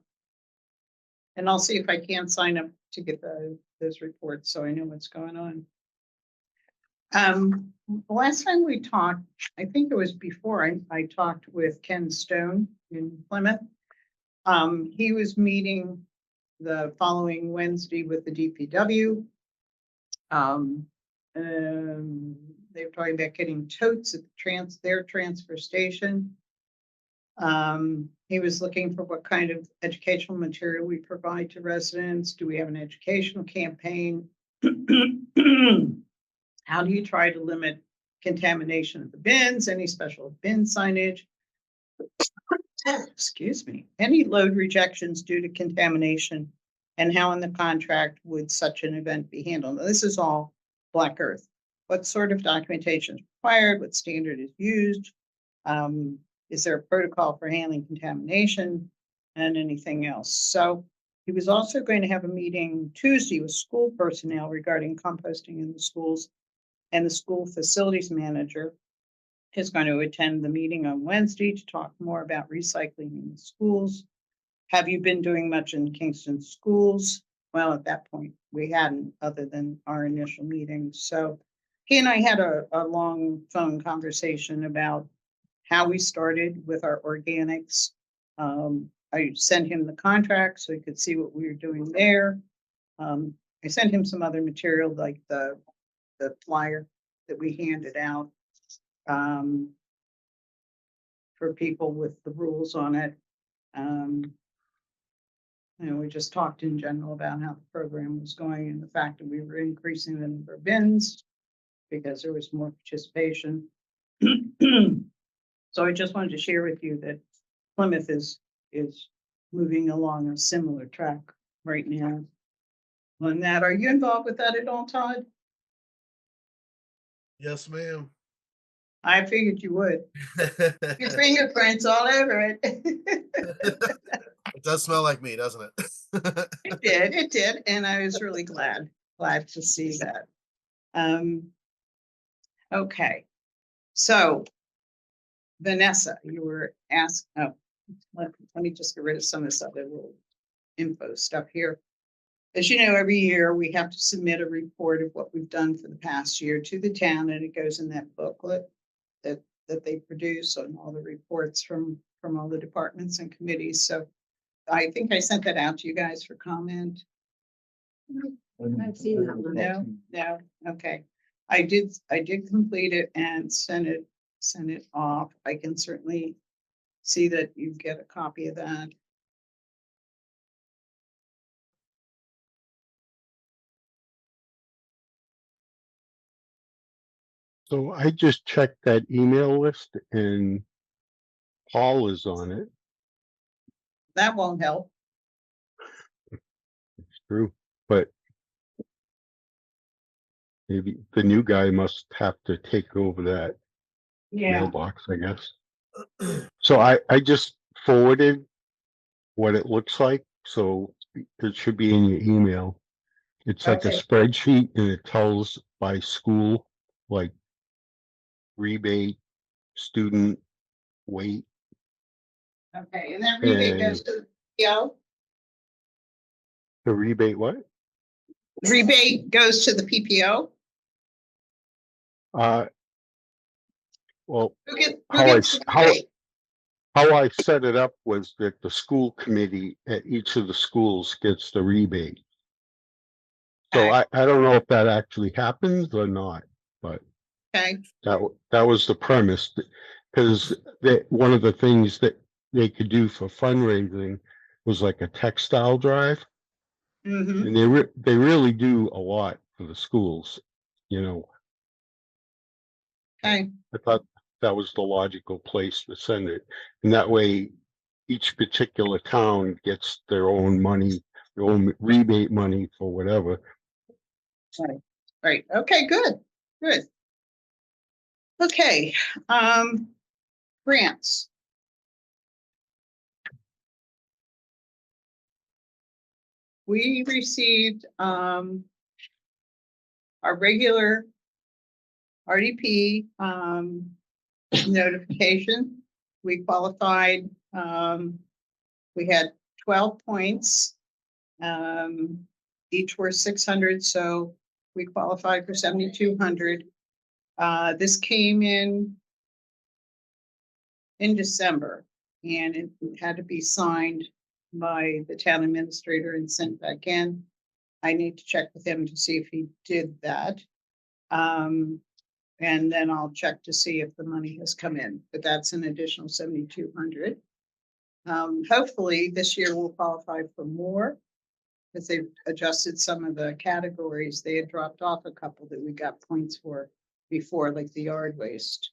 And I'll see if I can sign up to get those reports, so I know what's going on. The last time we talked, I think it was before I talked with Ken Stone in Plymouth. He was meeting the following Wednesday with the DPW. They were talking about getting totes at their transfer station. He was looking for what kind of educational material we provide to residents. Do we have an educational campaign? How do you try to limit contamination of the bins? Any special bin signage? Excuse me. Any load rejections due to contamination? And how in the contract would such an event be handled? Now, this is all Black Earth. What sort of documentation is required? What standard is used? Is there a protocol for handling contamination and anything else? So he was also going to have a meeting Tuesday with school personnel regarding composting in the schools, and the school facilities manager is going to attend the meeting on Wednesday to talk more about recycling in the schools. Have you been doing much in Kingston schools? Well, at that point, we hadn't, other than our initial meeting. So he and I had a long phone conversation about how we started with our organics. I sent him the contract so he could see what we were doing there. I sent him some other material like the flyer that we handed out for people with the rules on it. We just talked in general about how the program was going and the fact that we were increasing the number of bins because there was more participation. So I just wanted to share with you that Plymouth is moving along a similar track right now. On that, are you involved with that at all, Todd? Yes, ma'am. I figured you would. Your fingerprints all over it. It does smell like me, doesn't it? It did, and I was really glad to see that. Okay, so Vanessa, you were asked, oh, let me just get rid of some of this other little info stuff here. As you know, every year we have to submit a report of what we've done for the past year to the town, and it goes in that booklet that they produce on all the reports from all the departments and committees. So I think I sent that out to you guys for comment. I've seen that one. No, okay. I did complete it and send it off. I can certainly see that you get a copy of that. So I just checked that email list and Paul is on it. That won't help. It's true, but maybe the new guy must have to take over that mailbox, I guess. So I just forwarded what it looks like, so it should be in your email. It's like a Okay. spreadsheet and it tells by school, like rebate, student, weight. Okay, and that rebate goes to the PPO? The rebate what? Rebate goes to the PPO? Well, Who gets the how rebate? I set it up was that the school committee at each of the schools gets the rebate. So Okay. I don't know if that actually happens or not, but Okay, that was the premise, because one of the things that they could do for fundraising was like a textile drive, mm-hmm. and they really do a lot for the schools, you know. Okay, I thought that was the logical place to send it, and that way each particular town gets their own money, their own rebate money for whatever. right, okay, good. Okay, grants. We received, our regular RDP, notification. We qualified, we had 12 points. Each were 600, so we qualified for 7,200. This came in December, and it had to be signed by the town administrator and sent back in. I need to check with him to see if he did that. And then I'll check to see if the money has come in, but that's an additional 7,200. Hopefully this year we'll qualify for more, because they've adjusted some of the categories. They had dropped off a couple that we got points for before, like the yard waste.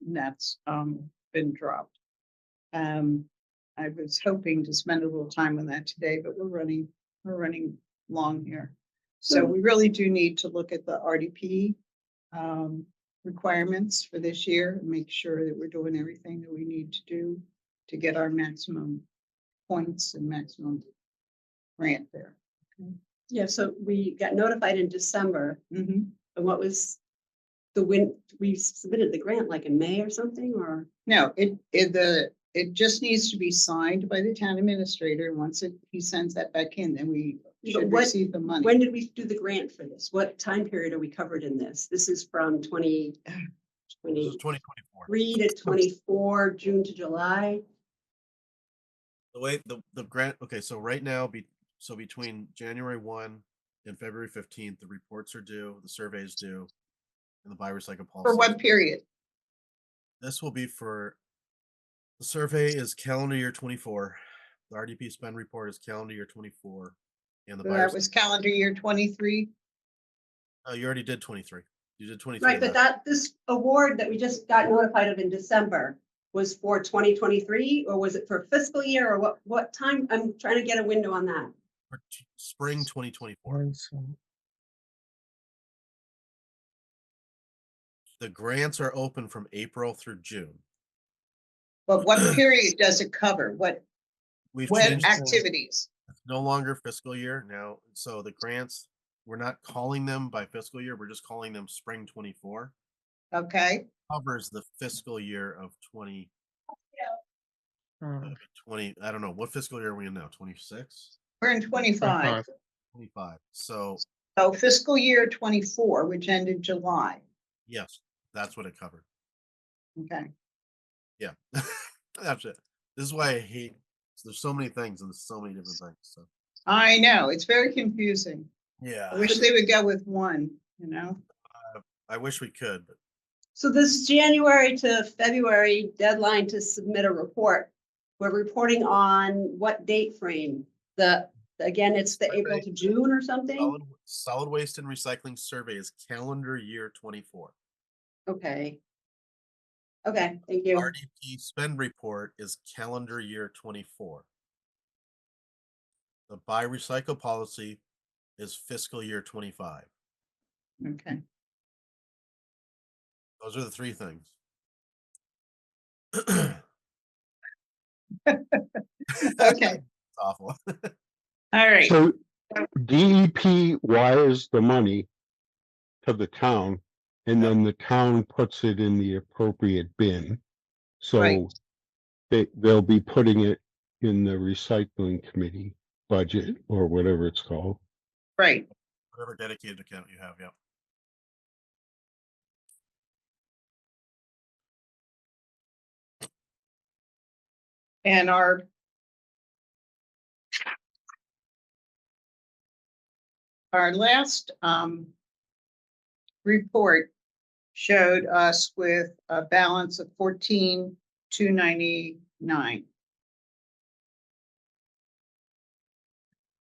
And that's been dropped. I was hoping to spend a little time on that today, but we're running long here. So we really do need to look at the RDP requirements for this year and make sure that we're doing everything that we need to do to get our maximum points and maximum grant there. Yeah, so we got notified in December, Mhm. and what was we submitted the grant like in May or something, or? No, it just needs to be signed by the town administrator. Once he sends that back in, then we should receive the money. When did we do the grant for this? What time period are we covered in this? This is from This 2023 is 2024. to 24, June to July. The way the grant, okay, so right now, between January 1 and February 15th, the reports are due, the surveys due, and the buy recycle policy. For what period? This will be for, the survey is calendar year 24. The RDP spend report is calendar year 24. And the So buy that was calendar year 23. oh, you already did 23. You did 23. Right, but this award that we just got notified of in December was for 2023, or was it for fiscal year, or what time? I'm trying to get a window on that. For spring 2024. The grants are open from April through June. But what period does it cover? What We've what changed activities? It's no longer fiscal year now. So the grants, we're not calling them by fiscal year. We're just calling them spring 24. Okay, Covers the fiscal year of 20. 20, I don't know, what fiscal year are we in now? 26? we're in 25. 25. So So fiscal year 24, which ended July. yes, that's what it covered. Okay. Yeah. That's it. This is why I hate, there's so many things and there's so many different things. So I know, it's very confusing. yeah, I wish they would go with one, you know? I wish we could, but So this January to February deadline to submit a report, we're reporting on what date frame? Again, it's the April to June or something? solid waste and recycling survey is calendar year 24. Okay. Okay, thank you. RDP spend report is calendar year 24. The buy recycle policy is fiscal year 25. Okay. Those are the three things. Okay, It's awful. all right. So DEP wires the money to the town, and Yep. then the town puts it in the appropriate bin. Right. So they'll be putting it in the recycling committee budget or whatever it's called. Right. Whatever dedicated account you have, yeah. And our last report showed us with a balance of 14,299.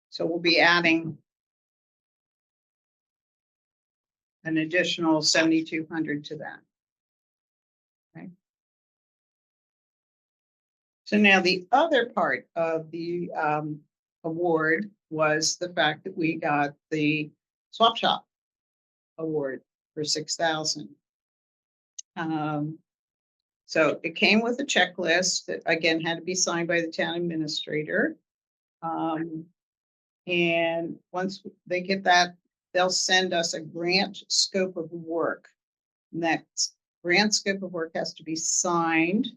So we'll be adding an additional 7,200 to that. Okay. So now the other part of the award was the fact that we got the swap shop award for 6,000. So it came with a checklist that again had to be signed by the town administrator. And once they get that, they'll send us a grant scope of work. And that grant scope of work has to be signed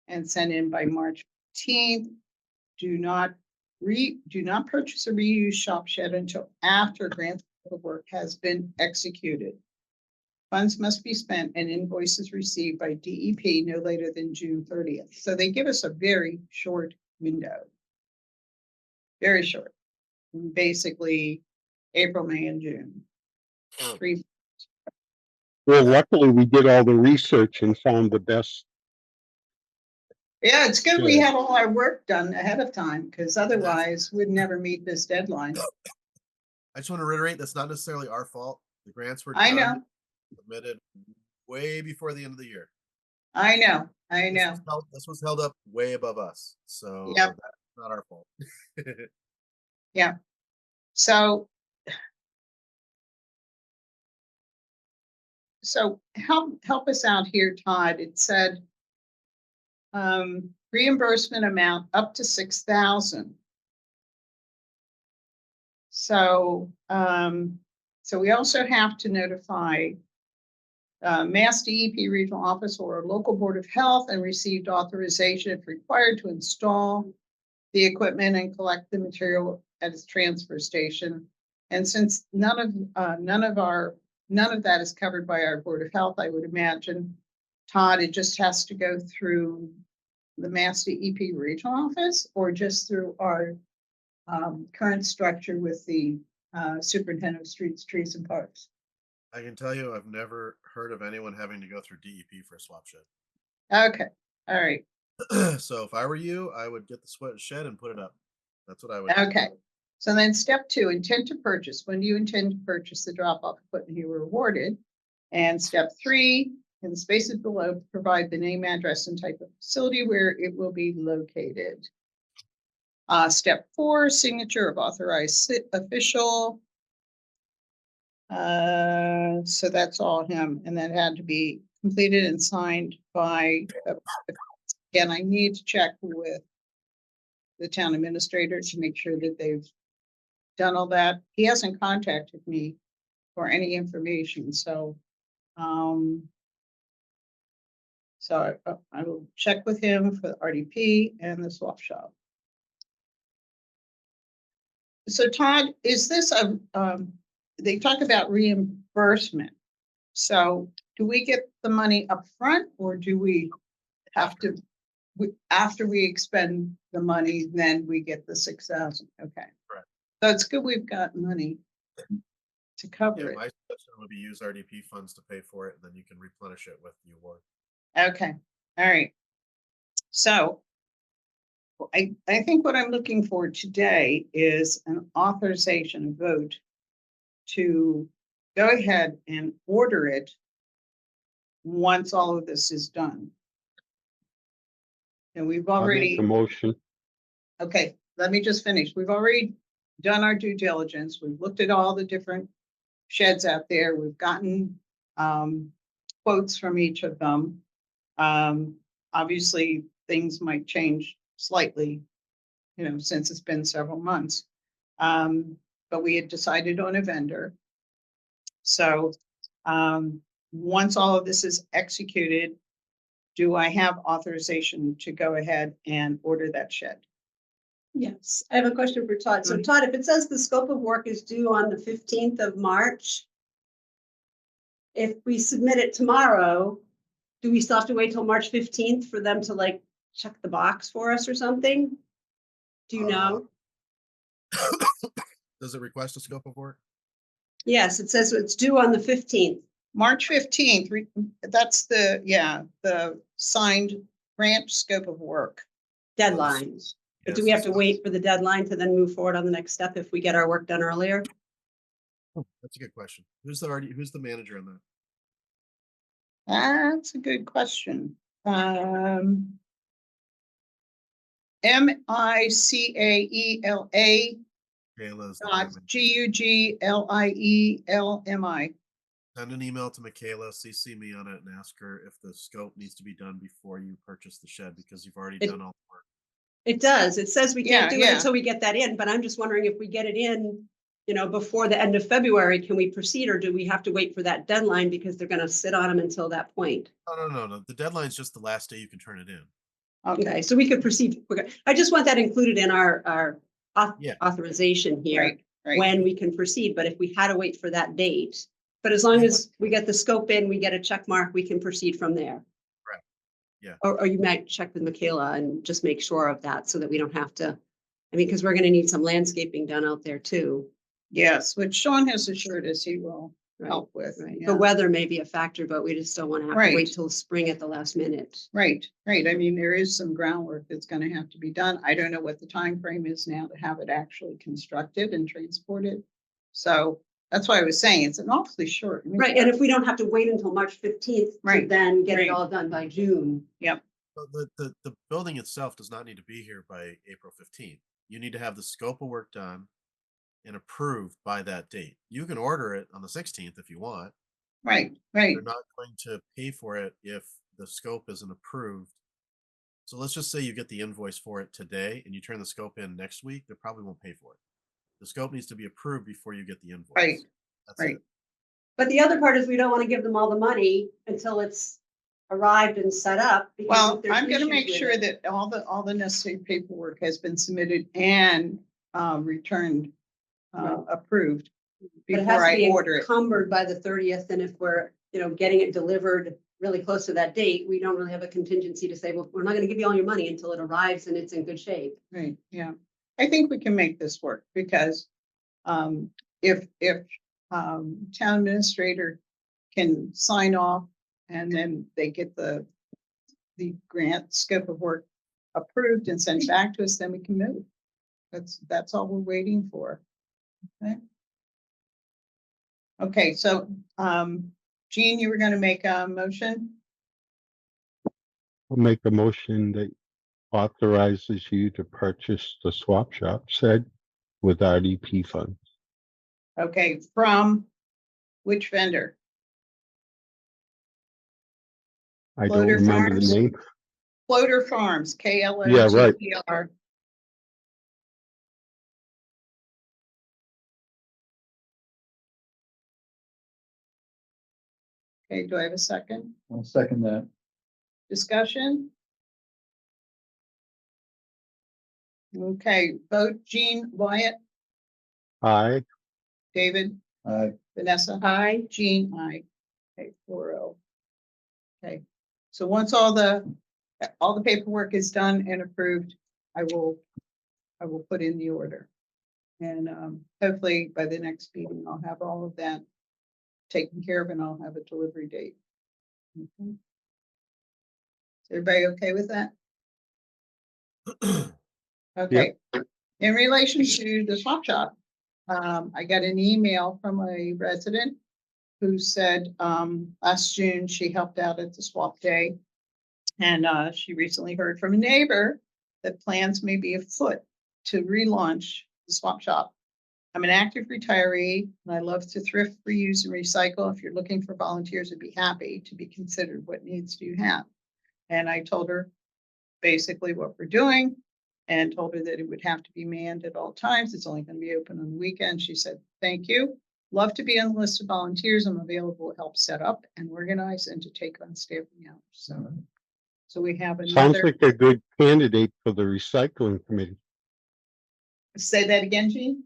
and sent in by March 15th. Do not purchase a reuse shop shed until after grant scope of work has been executed. Funds must be spent and invoices received by DEP no later than June 30th. So they give us a very short window. Very short. Basically, April, May, and June. 3. Well, luckily we did all the research and found the best. Yeah, it's good we Good. had all our work done ahead of time, because otherwise we'd never meet this deadline. I just want to reiterate, that's not necessarily our fault. The grants were I done, know, submitted way before the end of the year. I know, I This know. was this was held up way above us, so Yep. that's not our fault. Yeah. So help us out here, Todd. It said reimbursement amount up to 6,000. So so we also have to notify Mass DEP regional office or a local board of health and received authorization if required to install the equipment and collect the material at its transfer station. And since none of that is covered by our board of health, I would imagine, Todd, it just has to go through the Mass DEP regional office or just through our current structure with the superintendent of streets, trees, and parks. I can tell you, I've never heard of anyone having to go through DEP for a swap shed. Okay, all right, So if I were you, I would get the shed and put it up. That's what I would do. okay. So then step 2, intent to purchase. When do you intend to purchase the drop-off equipment you were awarded? And step 3, in the spaces below, provide the name, address, and type of facility where it will be located. Step 4, signature of authorized official. So that's all him, and that had to be completed and signed by, again, I need to check with the town administrator to make sure that they've done all that. He hasn't contacted me for any information, so I will check with him for the RDP and the swap shop. So Todd, is this they talk about reimbursement. So do we get the money up front, or do we have to, after we expend the money, then we get the 6,000? Okay. Correct. So it's good we've got money to cover Yeah, it. my suggestion would be use RDP funds to pay for it, and then you can replenish it with the award. Okay, all right. So I think what I'm looking for today is an authorization vote to go ahead and order it once all of this is done. And we've I'll make already, the motion. okay, let me just finish. We've already done our due diligence. We've looked at all the different sheds out there. We've gotten quotes from each of them. Obviously, things might change slightly, since it's been several months. But we had decided on a vendor. So once all of this is executed, do I have authorization to go ahead and order that shed? Yes, I have a question for Todd. So Todd, if it says the scope of work is due on the 15th of March, if we submit it tomorrow, do we still have to wait till March 15th for them to check the box for us or something? Do you know? Does it request a scope of work? Yes, it says it's due on the 15th. March 15th, that's the signed grant scope of work. Deadlines. But do we have to wait for the deadline to then move forward on the next step if we get our work done earlier? That's a good question. Who's the manager on that? That's a good question. MICAELA Michaela's the dot grant GUGLIELMI. Send an email to Michaela, CC me on it, and ask her if the scope needs to be done before you purchase the shed, because you've already done all the work. It does. It says we can't Yeah, do it yeah. until we get that in, but I'm just wondering if we get it in, before the end of February, can we proceed, or do we have to wait for that deadline because they're gonna sit on them until that point? No. The deadline's just the last day you can turn it in. Okay, so we could proceed. I just want that included in our Yeah. authorization here, Right. when we can proceed. But if we had to wait for that date, But as long as we get the scope in, we get a check mark, we can proceed from there. Correct. Yeah. Or you might check with Michaela and just make sure of that so that we don't have to, I mean, because we're gonna need some landscaping done out there too. Yes, which Sean has assured us he will Right, help with. right. yeah. The weather may be a factor, but we just don't want to have to Right. wait till spring at the last minute. Right, right. I mean, there is some groundwork that's gonna have to be done. I don't know what the time frame is now to have it actually constructed and transported. So that's why I was saying it's an awfully short. Right, and if we don't have to wait until March 15th to Right, then get right. it all done by June. So the building itself does not need to be here by April 15th. You need to have the scope of work done and approved by that date. You can order it on the 16th if you want. Right, right, They're not going to pay for it if the scope isn't approved. So let's just say you get the invoice for it today and you turn the scope in next week, they probably won't pay for it. The scope needs to be approved before you get the invoice. Right, That's right. it. But the other part is we don't want to give them all the money until it's arrived and set up. because Well, if there's I'm gonna issues make with sure it- that all the necessary paperwork has been submitted and returned, Right. approved But it before has to I be order it. encumbered by the 30th, and if we're, getting it delivered really close to that date, we don't really have a contingency to say, well, we're not gonna give you all your money until it arrives and it's in good shape. Right, yeah. I think we can make this work because if town administrator can sign off and then they get the grant scope of work approved and sent back to us, then we can move. That's all we're waiting for. Okay. Okay, so Jean, you were gonna make a motion? I'll make a motion that authorizes you to purchase the swap shop said with RDP funds. Okay, from which vendor? I don't Floater remember the Farms? name. Floater Farms, KLOTER. Yeah, right. Okay, do I have a second? I'll second that. Discussion? Okay, vote Jean, Wyatt, Aye. David, Vanessa. Aye. Jean, aye. Okay, 4-0. Okay, so once all the paperwork is done and approved, I will put in the order. And hopefully by the next meeting, I'll have all of that taken care of and I'll have a delivery date. Okay. Is everybody okay with that? Okay. In relation to the swap shop, I got an email from a resident who said last June she helped out at the swap day. And she recently heard from a neighbor that plans may be afoot to relaunch the swap shop. I'm an active retiree and I love to thrift, reuse, and recycle. If you're looking for volunteers, I'd be happy to be considered. What needs do you have? And I told her basically what we're doing and told her that it would have to be manned at all times. It's only going to be open on the weekend. She said, thank you. Love to be on the list of volunteers. I'm available to help set up and organize and to take on staffing hours. So we have Sounds another, like a good candidate for the recycling committee. say that again, Jean?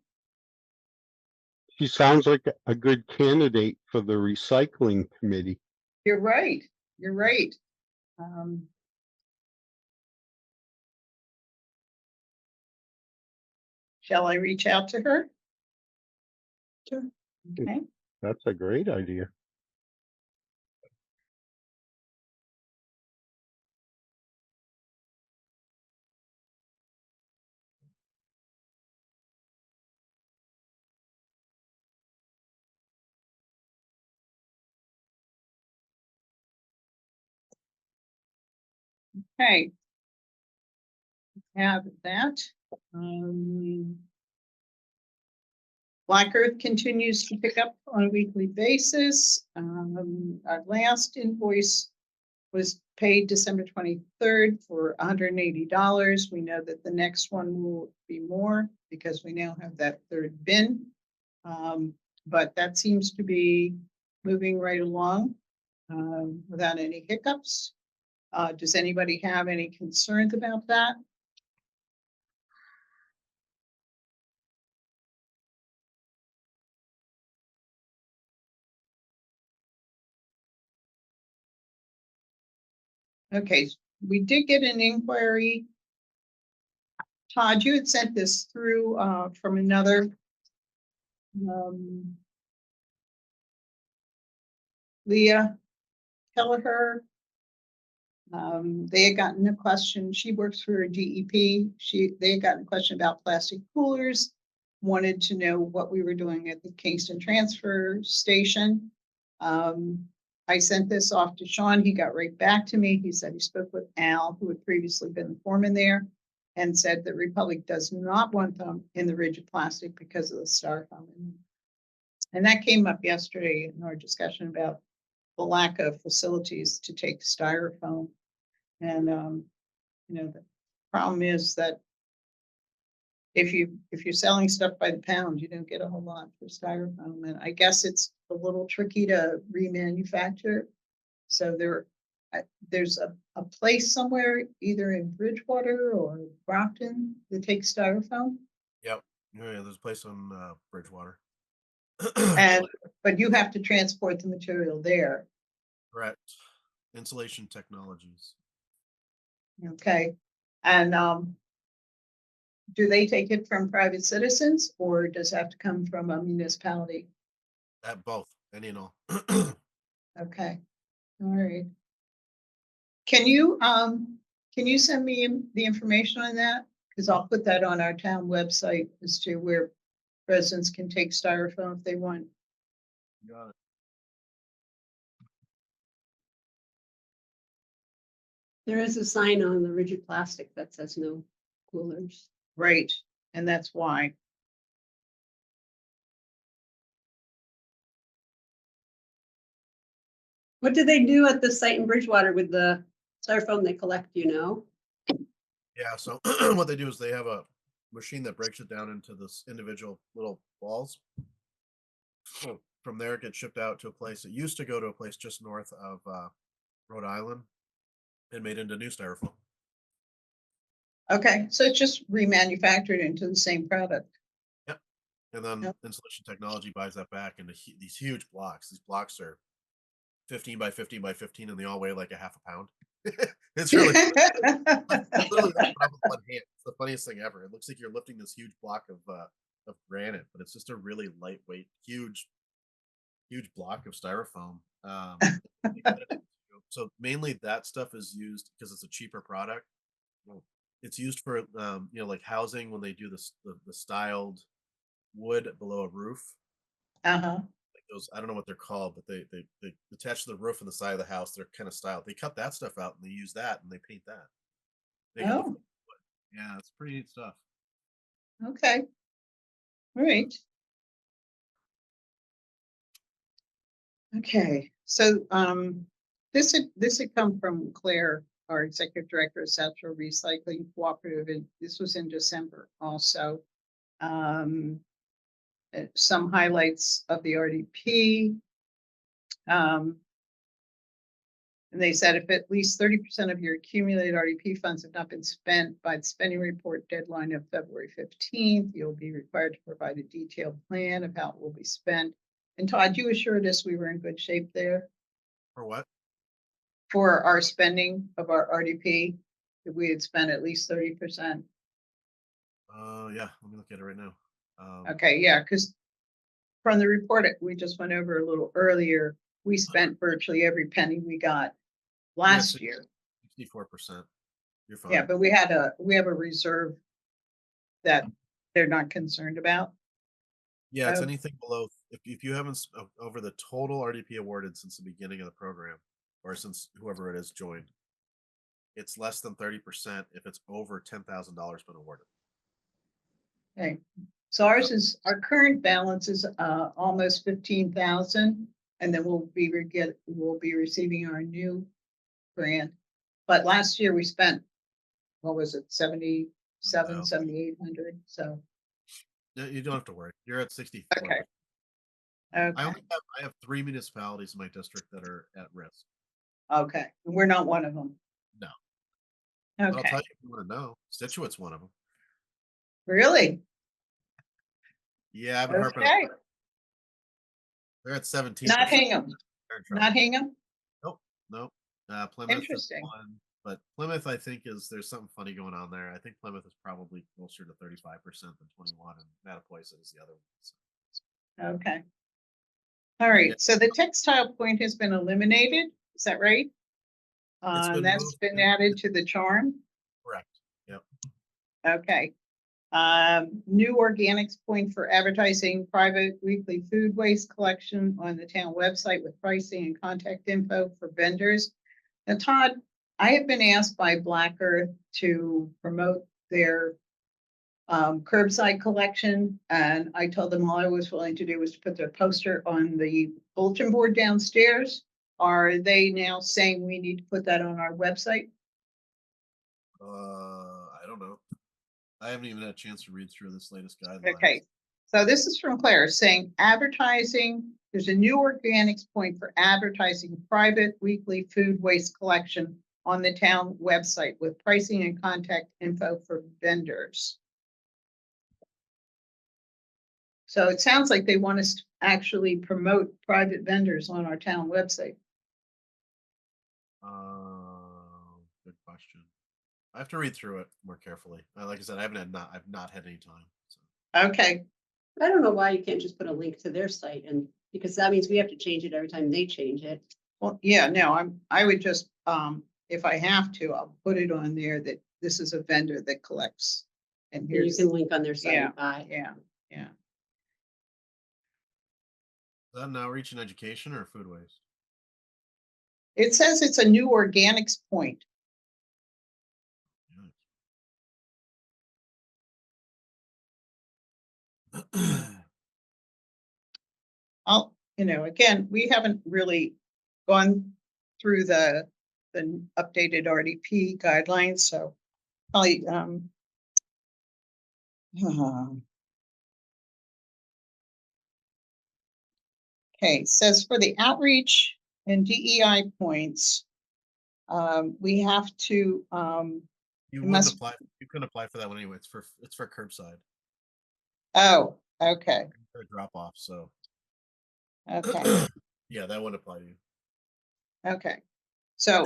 She sounds like a good candidate for the recycling committee. You're right. You're right. Shall I reach out to her? Sure. Okay. That's a great idea. Okay. Have that. Black Earth continues to pick up on a weekly basis. Our last invoice was paid December 23rd for $180. We know that the next one will be more because we now have that third bin. But that seems to be moving right along without any hiccups. Does anybody have any concerns about that? Okay, we did get an inquiry. Todd, you had sent this through from another Leah Kelleher. They had gotten a question. She works for a DEP. They had gotten a question about plastic coolers, wanted to know what we were doing at the Kingston transfer station. I sent this off to Sean. He got right back to me. He said he spoke with Al, who had previously been the foreman there, and said that Republic does not want them in the rigid plastic because of the styrofoam. And that came up yesterday in our discussion about the lack of facilities to take styrofoam. And, the problem is that if you're selling stuff by the pound, you don't get a whole lot for styrofoam. And I guess it's a little tricky to remanufacture. So there's a place somewhere, either in Bridgewater or Brockton, that takes styrofoam. Yep. Yeah, there's a place on Bridgewater. But you have to transport the material there. Correct. Insulation Technologies. Okay. And do they take it from private citizens, or does it have to come from a municipality? At both, any and all. Okay. All right. Can you send me the information on that? Because I'll put that on our town website as to where residents can take styrofoam if they want. Got it. There is a sign on the rigid plastic that says no coolers. Right. And that's why. What do they do at the site in Bridgewater with the styrofoam they collect, you know? Yeah, so what they do is they have a machine that breaks it down into this individual little balls. So from there, it gets shipped out to a place. It used to go to a place just north of Rhode Island and made into new styrofoam. Okay. So it's just remanufactured into the same product. Yep. And then Yep. Insulation Technology buys that back into these huge blocks. These blocks are 15 by 15 by 15, and they all weigh like a half a pound. It's really literally that's what I have with one hand. It's the funniest thing ever. It looks like you're lifting this huge block of granite, but it's just a really lightweight, huge block of styrofoam. So mainly that stuff is used because it's a cheaper product. It's used for like housing when they do the styled wood below a roof. Uh-huh. Like those, I don't know what they're called, but they attach to the roof and the side of the house. They're kind of styled. They cut that stuff out and they use that and they paint that. Make it look Oh, like wood. Yeah, it's pretty neat stuff. okay. All right. Okay. So this had come from Claire, our executive director of Central Recycling Cooperative, and this was in December also. Some highlights of the RDP. And they said if at least 30% of your accumulated RDP funds have not been spent by the spending report deadline of February 15th, you'll be required to provide a detailed plan of how it will be spent. And Todd, you assured us we were in good shape there For what? for our spending of our RDP, that we had spent at least 30%. Yeah, let me look at it right now. Okay, yeah, because from the report we just went over a little earlier, we spent virtually every penny we got last year. 64%. You're fine. Yeah, but we have a reserve that they're not concerned about. Yeah, it's Oh. anything below if you haven't over the total RDP awarded since the beginning of the program, or since whoever it is joined, it's less than 30% if it's over $10,000 been awarded. Okay, so our current balance is almost 15,000, and then we'll be receiving our new grant. But last year we spent, what was it, 7,800. So You don't have to worry. You're at 64%. okay. I have 3 municipalities in my district that are at risk. Okay, and we're not one of them. No. But I'll Okay, tell you if you want to know. Situate's one of them. really? Yeah, I've been harping. Okay, They're at 17%. not Hingham, They're in trouble. not Hingham. Nope. Plymouth is Interesting. one. But Plymouth, I think, there's something funny going on there. I think Plymouth is probably closer to 35% than 21, and Mattapoisett is the other one. So. Okay. All right, so the textile point has been eliminated, is that right? It's been That's moved been to- added to the charm, Correct. Yep. okay. New organics point for advertising private weekly food waste collection on the town website with pricing and contact info for vendors. Now, Todd, I have been asked by Black Earth to promote their curbside collection, and I told them all I was willing to do was to put their poster on the bulletin board downstairs. Are they now saying we need to put that on our website? I don't know. I haven't even had a chance to read through this latest guidelines. Okay, so this is from Claire saying advertising, there's a new organics point for advertising private weekly food waste collection on the town website with pricing and contact info for vendors. So it sounds like they want us to actually promote private vendors on our town website. Good question. I have to read through it more carefully. Like I said, I've not had any time. So. Okay, I don't know why you can't just put a link to their site, and because that means we have to change it every time they change it. well, yeah, no, I would just, if I have to, I'll put it on there that this is a vendor that collects. And And you here's, can link on their site yeah, and buy. yeah. Is that an outreach in education or food waste? It says it's a new organics point. Yeah. I'll, again, we haven't really gone through the updated RDP guidelines, so probably, okay, says for the outreach and DEI points, we have to, You It wouldn't must- apply. You couldn't apply for that one anyway. It's for curbside, oh, okay, for drop off. So okay, yeah, that wouldn't apply to you. okay. So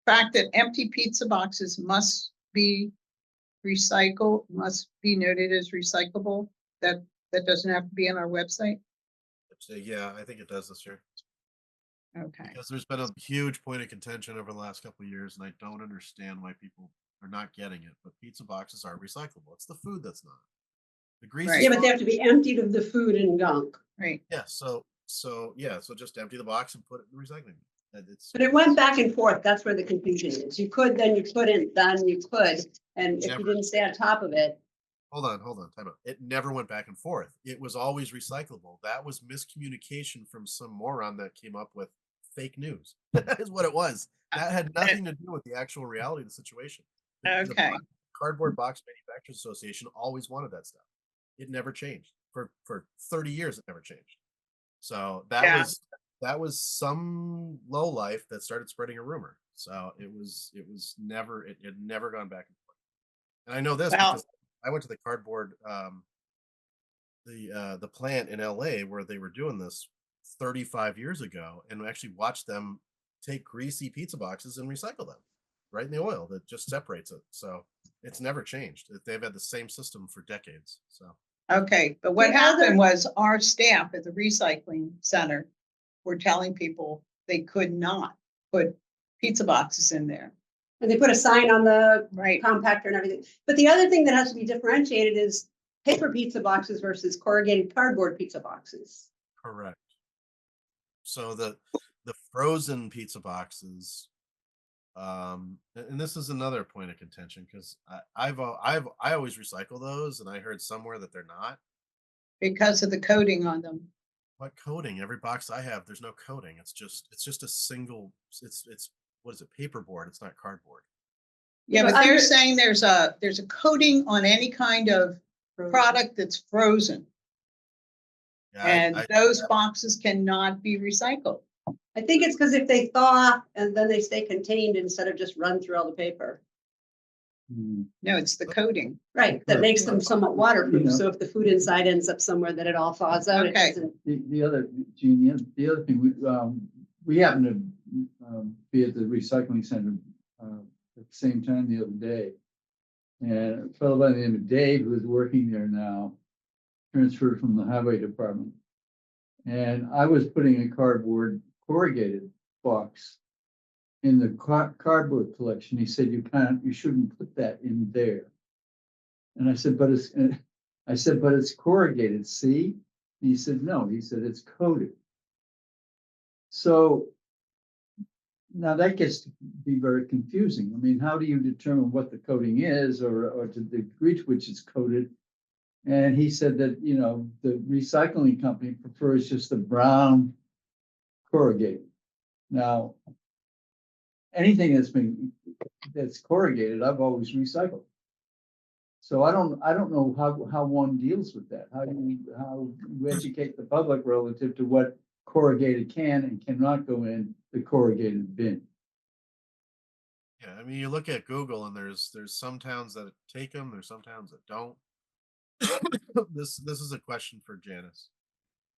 fact that empty pizza boxes must be recycled, must be noted as recyclable, that doesn't have to be on our website? So yeah, I think it does this year Okay, because there's been a huge point of contention over the last couple of years, and I don't understand why people are not getting it. But pizza boxes are recyclable. It's the food that's not. The grease. Right. Yeah, but they have to be emptied of the food and gunk. right, Yeah. So just empty the box and put it in the recycling. And it's. But it went back and forth. That's where the confusion is. You could, then you couldn't, then you could. And if you Never. didn't stay on top of it, Hold on, time out. It never went back and forth. It was always recyclable. That was miscommunication from some moron that came up with fake news. That is what it was. That had nothing to do with the actual reality of the situation. The okay, Cardboard Box Manufacturers Association always wanted that stuff. It never changed. For 30 years, it never changed. So Yeah. that was some low life that started spreading a rumor. So it had never gone back and forth. And I know this Well- because I went to the cardboard the plant in LA where they were doing this 35 years ago and actually watched them take greasy pizza boxes and recycle them right in the oil that just separates it. So it's never changed. They've had the same system for decades. So okay, but what The happened other- was our staff at the recycling center were telling people they could not put pizza boxes in there. and they put a sign on the Right, compactor and everything. But the other thing that has to be differentiated is paper pizza boxes versus corrugated cardboard pizza boxes. correct. So the frozen pizza boxes, and this is another point of contention because I always recycle those, and I heard somewhere that they're not. because of the coating on them. What coating? Every box I have, there's no coating. It's just a single. It's what is it? Paperboard. It's not cardboard. Yeah, But but they're under- saying there's a coating on any kind of product that's frozen. Yeah, And those boxes cannot be recycled. I think it's because if they thaw and then they stay contained instead of just run through all the paper. No, it's the coating. Right, that makes them somewhat waterproof. Yeah. So if the food inside ends up somewhere that it all thaws out, it Okay. doesn't. The other, Jean, the other thing, we happen to be at the recycling center at the same time the other day. And a fellow by the name of Dave, who is working there now, transferred from the highway department. And I was putting a cardboard corrugated box in the cardboard collection. He said, you shouldn't put that in there. And I said, but it's corrugated, see? And he said, no, he said, it's coated. So now that gets to be very confusing. I mean, how do you determine what the coating is or to the degree to which it's coated? And he said that, you know, the recycling company prefers just the brown corrugated. Now, anything that's corrugated, I've always recycled. So I don't know how one deals with that. How you educate the public relative to what corrugated can and cannot go in the corrugated bin. Yeah, I mean, you look at Google, and there's some towns that take them. There's some towns that don't. This is a question for Janice.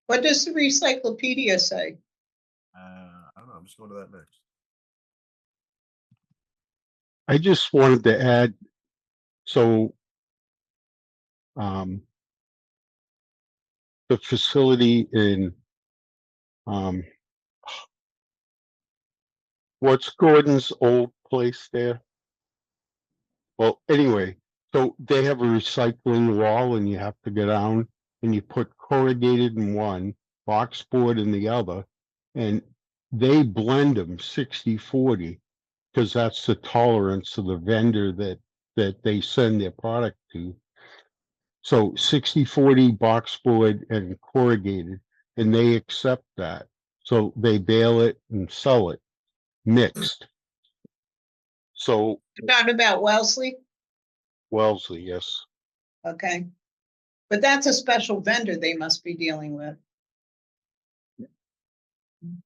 What does the recyclopedia say? I don't know. I'm just going to that next. I just wanted to add, so the facility in what's Gordon's old place there? Well, anyway, so they have a recycling wall and you have to go down and you put corrugated in one, boxboard in the other, and they blend them 60-40 because that's the tolerance of the vendor that they send their product to. So 60-40 boxboard and corrugated, and they accept that. So they bale it and sell it mixed. So Not about Wellesley, Wellesley, yes. okay. But that's a special vendor they must be dealing with.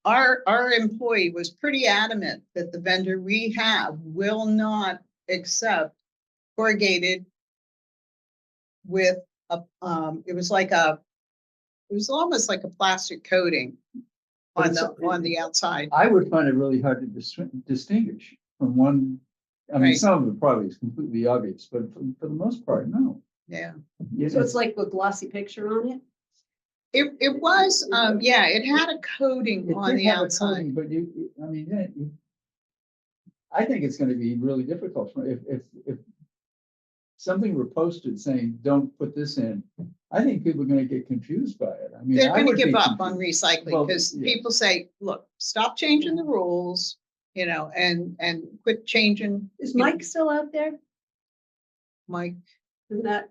Our employee was pretty adamant that the vendor we have will not accept corrugated with a, it was almost like a plastic coating But on the outside. I would find it really hard to distinguish from one. I mean, Right. some of it probably is completely obvious, but for the most part, no. Yeah. So it's like with glossy picture on it? It was, yeah, it had a coating It on did the have a outside. coating, but I mean, I think it's gonna be really difficult for, if something were posted saying, don't put this in, I think people are gonna get confused by it. I mean, They're I gonna would be give up on confused. recycling Well, because yeah. people say, look, stop changing the rules, you know, and quit changing. Is Mike still out there? Mike, Isn't that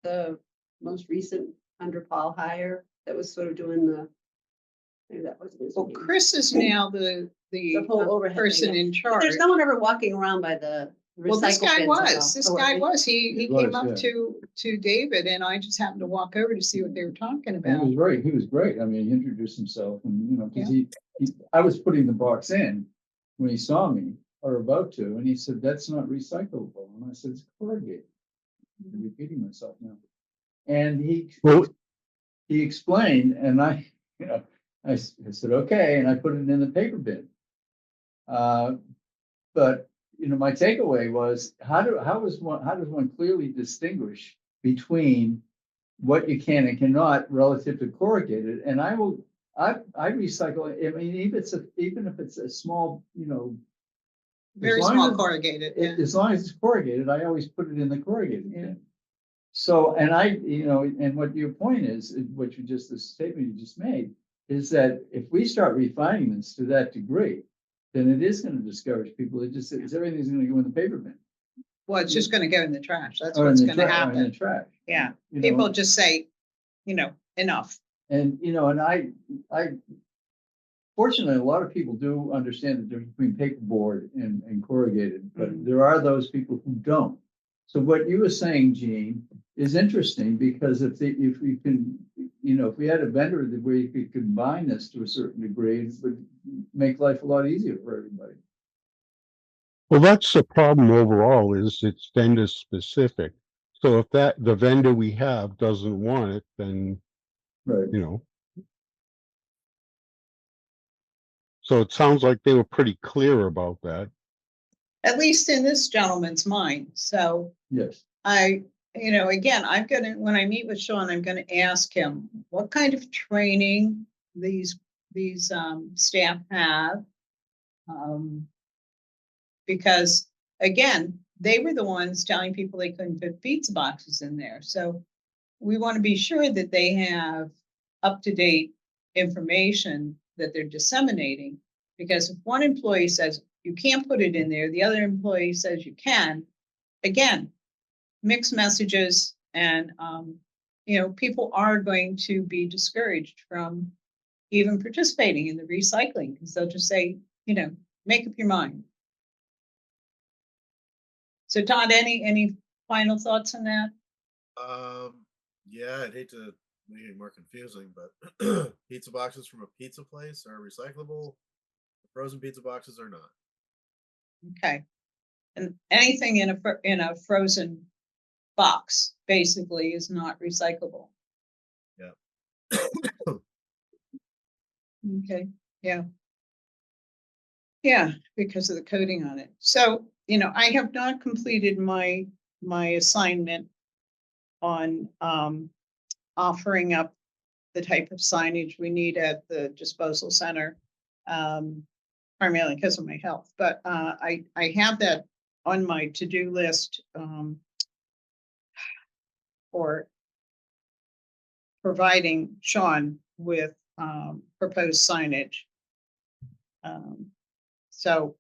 the most recent under Paul hire that was sort of doing maybe that wasn't his well, name. Chris is now the whole overhead person thing. in But charge. there's no one ever walking around by the Well, this recycle guy bins. was, this Oh, guy really? was, he He came was, up to David and I just happened to walk over to see what they were talking He about. was great. I mean, he introduced himself and, you know, because I was putting the box in when he saw me or about to, and he said, that's not recyclable. And I said, it's corrugated. I'm repeating myself now. And Well, he explained, and I said, okay, and I put it in the paper bin. But, you know, my takeaway was, how does one clearly distinguish between what you can and cannot relative to corrugated? And I recycle, I mean, even if it's a small, you know, Very as long small as- corrugated, yeah. as long as it's corrugated, I always put it in the corrugated bin. So, and and what your point is, the statement you just made, is that if we start refining this to that degree, then it is gonna discourage people. Everything's gonna go in the paper bin. Well, it's just gonna go in the trash. That's or in what's the gonna tra- or in the happen. trash. Yeah, You know, people just say, you know, enough. And, you know, and I fortunately, a lot of people do understand the difference between paperboard and corrugated, but there are those people who don't. So what you were saying, Gene, is interesting because if we can, you know, if we had a vendor where you could combine this to a certain degree, it would make life a lot easier for everybody. well, that's the problem overall is it's vendor specific. So if the vendor we have doesn't want it, then, Right. you know. So it sounds like they were pretty clear about that. at least in this gentleman's mind. So Yes. again, when I meet with Sean, I'm gonna ask him what kind of training these staff have. Because again, they were the ones telling people they couldn't put pizza boxes in there. So we want to be sure that they have up-to-date information that they're disseminating. Because if one employee says you can't put it in there, the other employee says you can, again, mixed messages, and people are going to be discouraged from even participating in the recycling, because they'll just say, make up your mind. So Todd, any final thoughts on that? Yeah, I'd hate to make it more confusing, but pizza boxes from a pizza place are recyclable. Frozen pizza boxes are not. Okay. And anything in a frozen box basically is not recyclable. Yeah. Okay. Yeah. Yeah, because of the coating on it. So, I have not completed my assignment on offering up the type of signage we need at the disposal center, primarily because of my health. But I have that on my to-do list for providing Sean with proposed signage. So,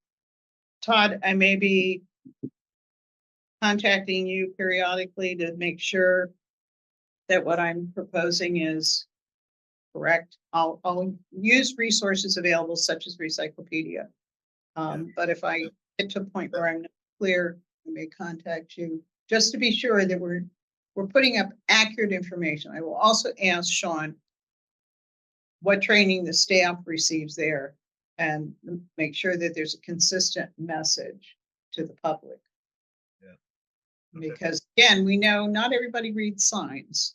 Todd, I may be contacting you periodically to make sure that what I'm proposing is correct. I'll use resources available such as Recyclopedia. But if I get to a point where I'm not clear, I may contact you just to be sure that we're putting up accurate information. I will also ask Sean what training the staff receives there and make sure that there's a consistent message to the public. Yeah. Okay. Because again, we know not everybody reads signs.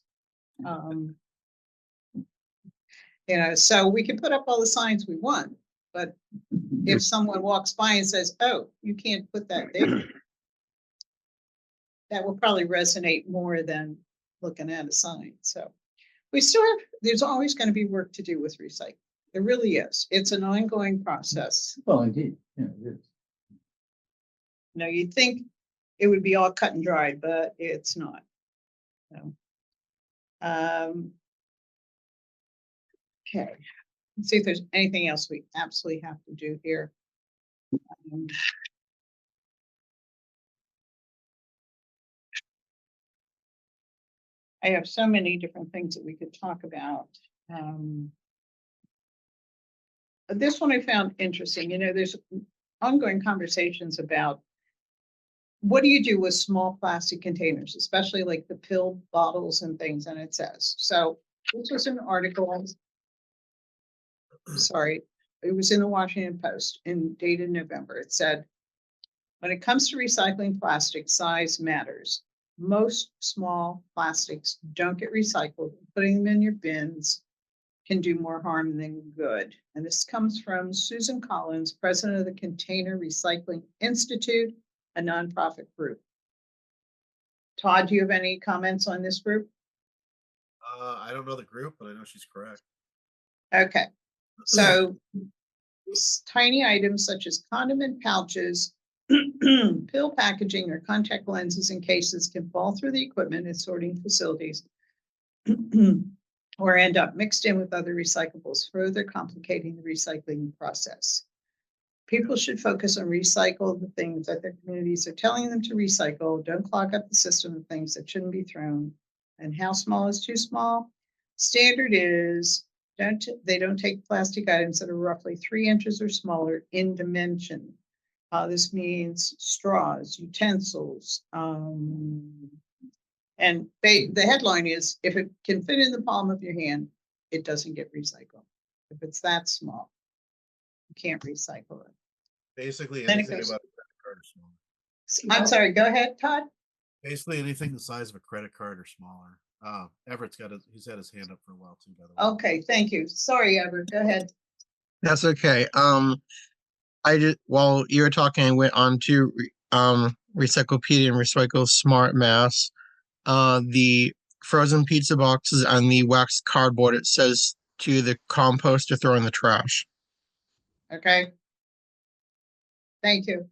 So we can put up all the signs we want, but if someone walks by and says, "Oh, you can't put that there," that will probably resonate more than looking at a sign. So there's always going to be work to do with recycling. There really is. It's an ongoing process. Well, indeed, yeah, it is. You'd think it would be all cut and dried, but it's not. So, okay. Let's see if there's anything else we absolutely have to do here. I have so many different things that we could talk about. This one I found interesting. There's ongoing conversations about what do you do with small plastic containers, especially like the pill bottles and things. And it says, so this was an article. Sorry, it was in the Washington Post and dated November. It said, when it comes to recycling plastic, size matters. Most small plastics don't get recycled. Putting them in your bins can do more harm than good. And this comes from Susan Collins, president of the Container Recycling Institute, a nonprofit group. Todd, do you have any comments on this group? I don't know the group, but I know she's correct. Okay. So tiny items such as condiment pouches, pill packaging, or contact lenses and cases can fall through the equipment at sorting facilities or end up mixed in with other recyclables, further complicating the recycling process. People should focus on recycle the things that their communities are telling them to recycle. Don't clog up the system of things that shouldn't be thrown. And how small is too small? Standard is they don't take plastic items that are roughly 3 inches or smaller in dimension. This means straws, utensils, and the headline is, if it can fit in the palm of your hand, it doesn't get recycled. If it's that small, you can't recycle it. Basically, Then it anything goes- about a credit card or smaller. I'm sorry, go ahead, Todd. Basically, anything the size of a credit card or smaller. Everett's he's had his hand up for a while too, by the way. Okay, thank you. Sorry, Everett, go ahead. That's okay. I just while you were talking, I went on to Recyclopedia and Recycle Smart Mass. The frozen pizza boxes and the waxed cardboard, it says to the compost or throw in the trash. Okay. Thank you.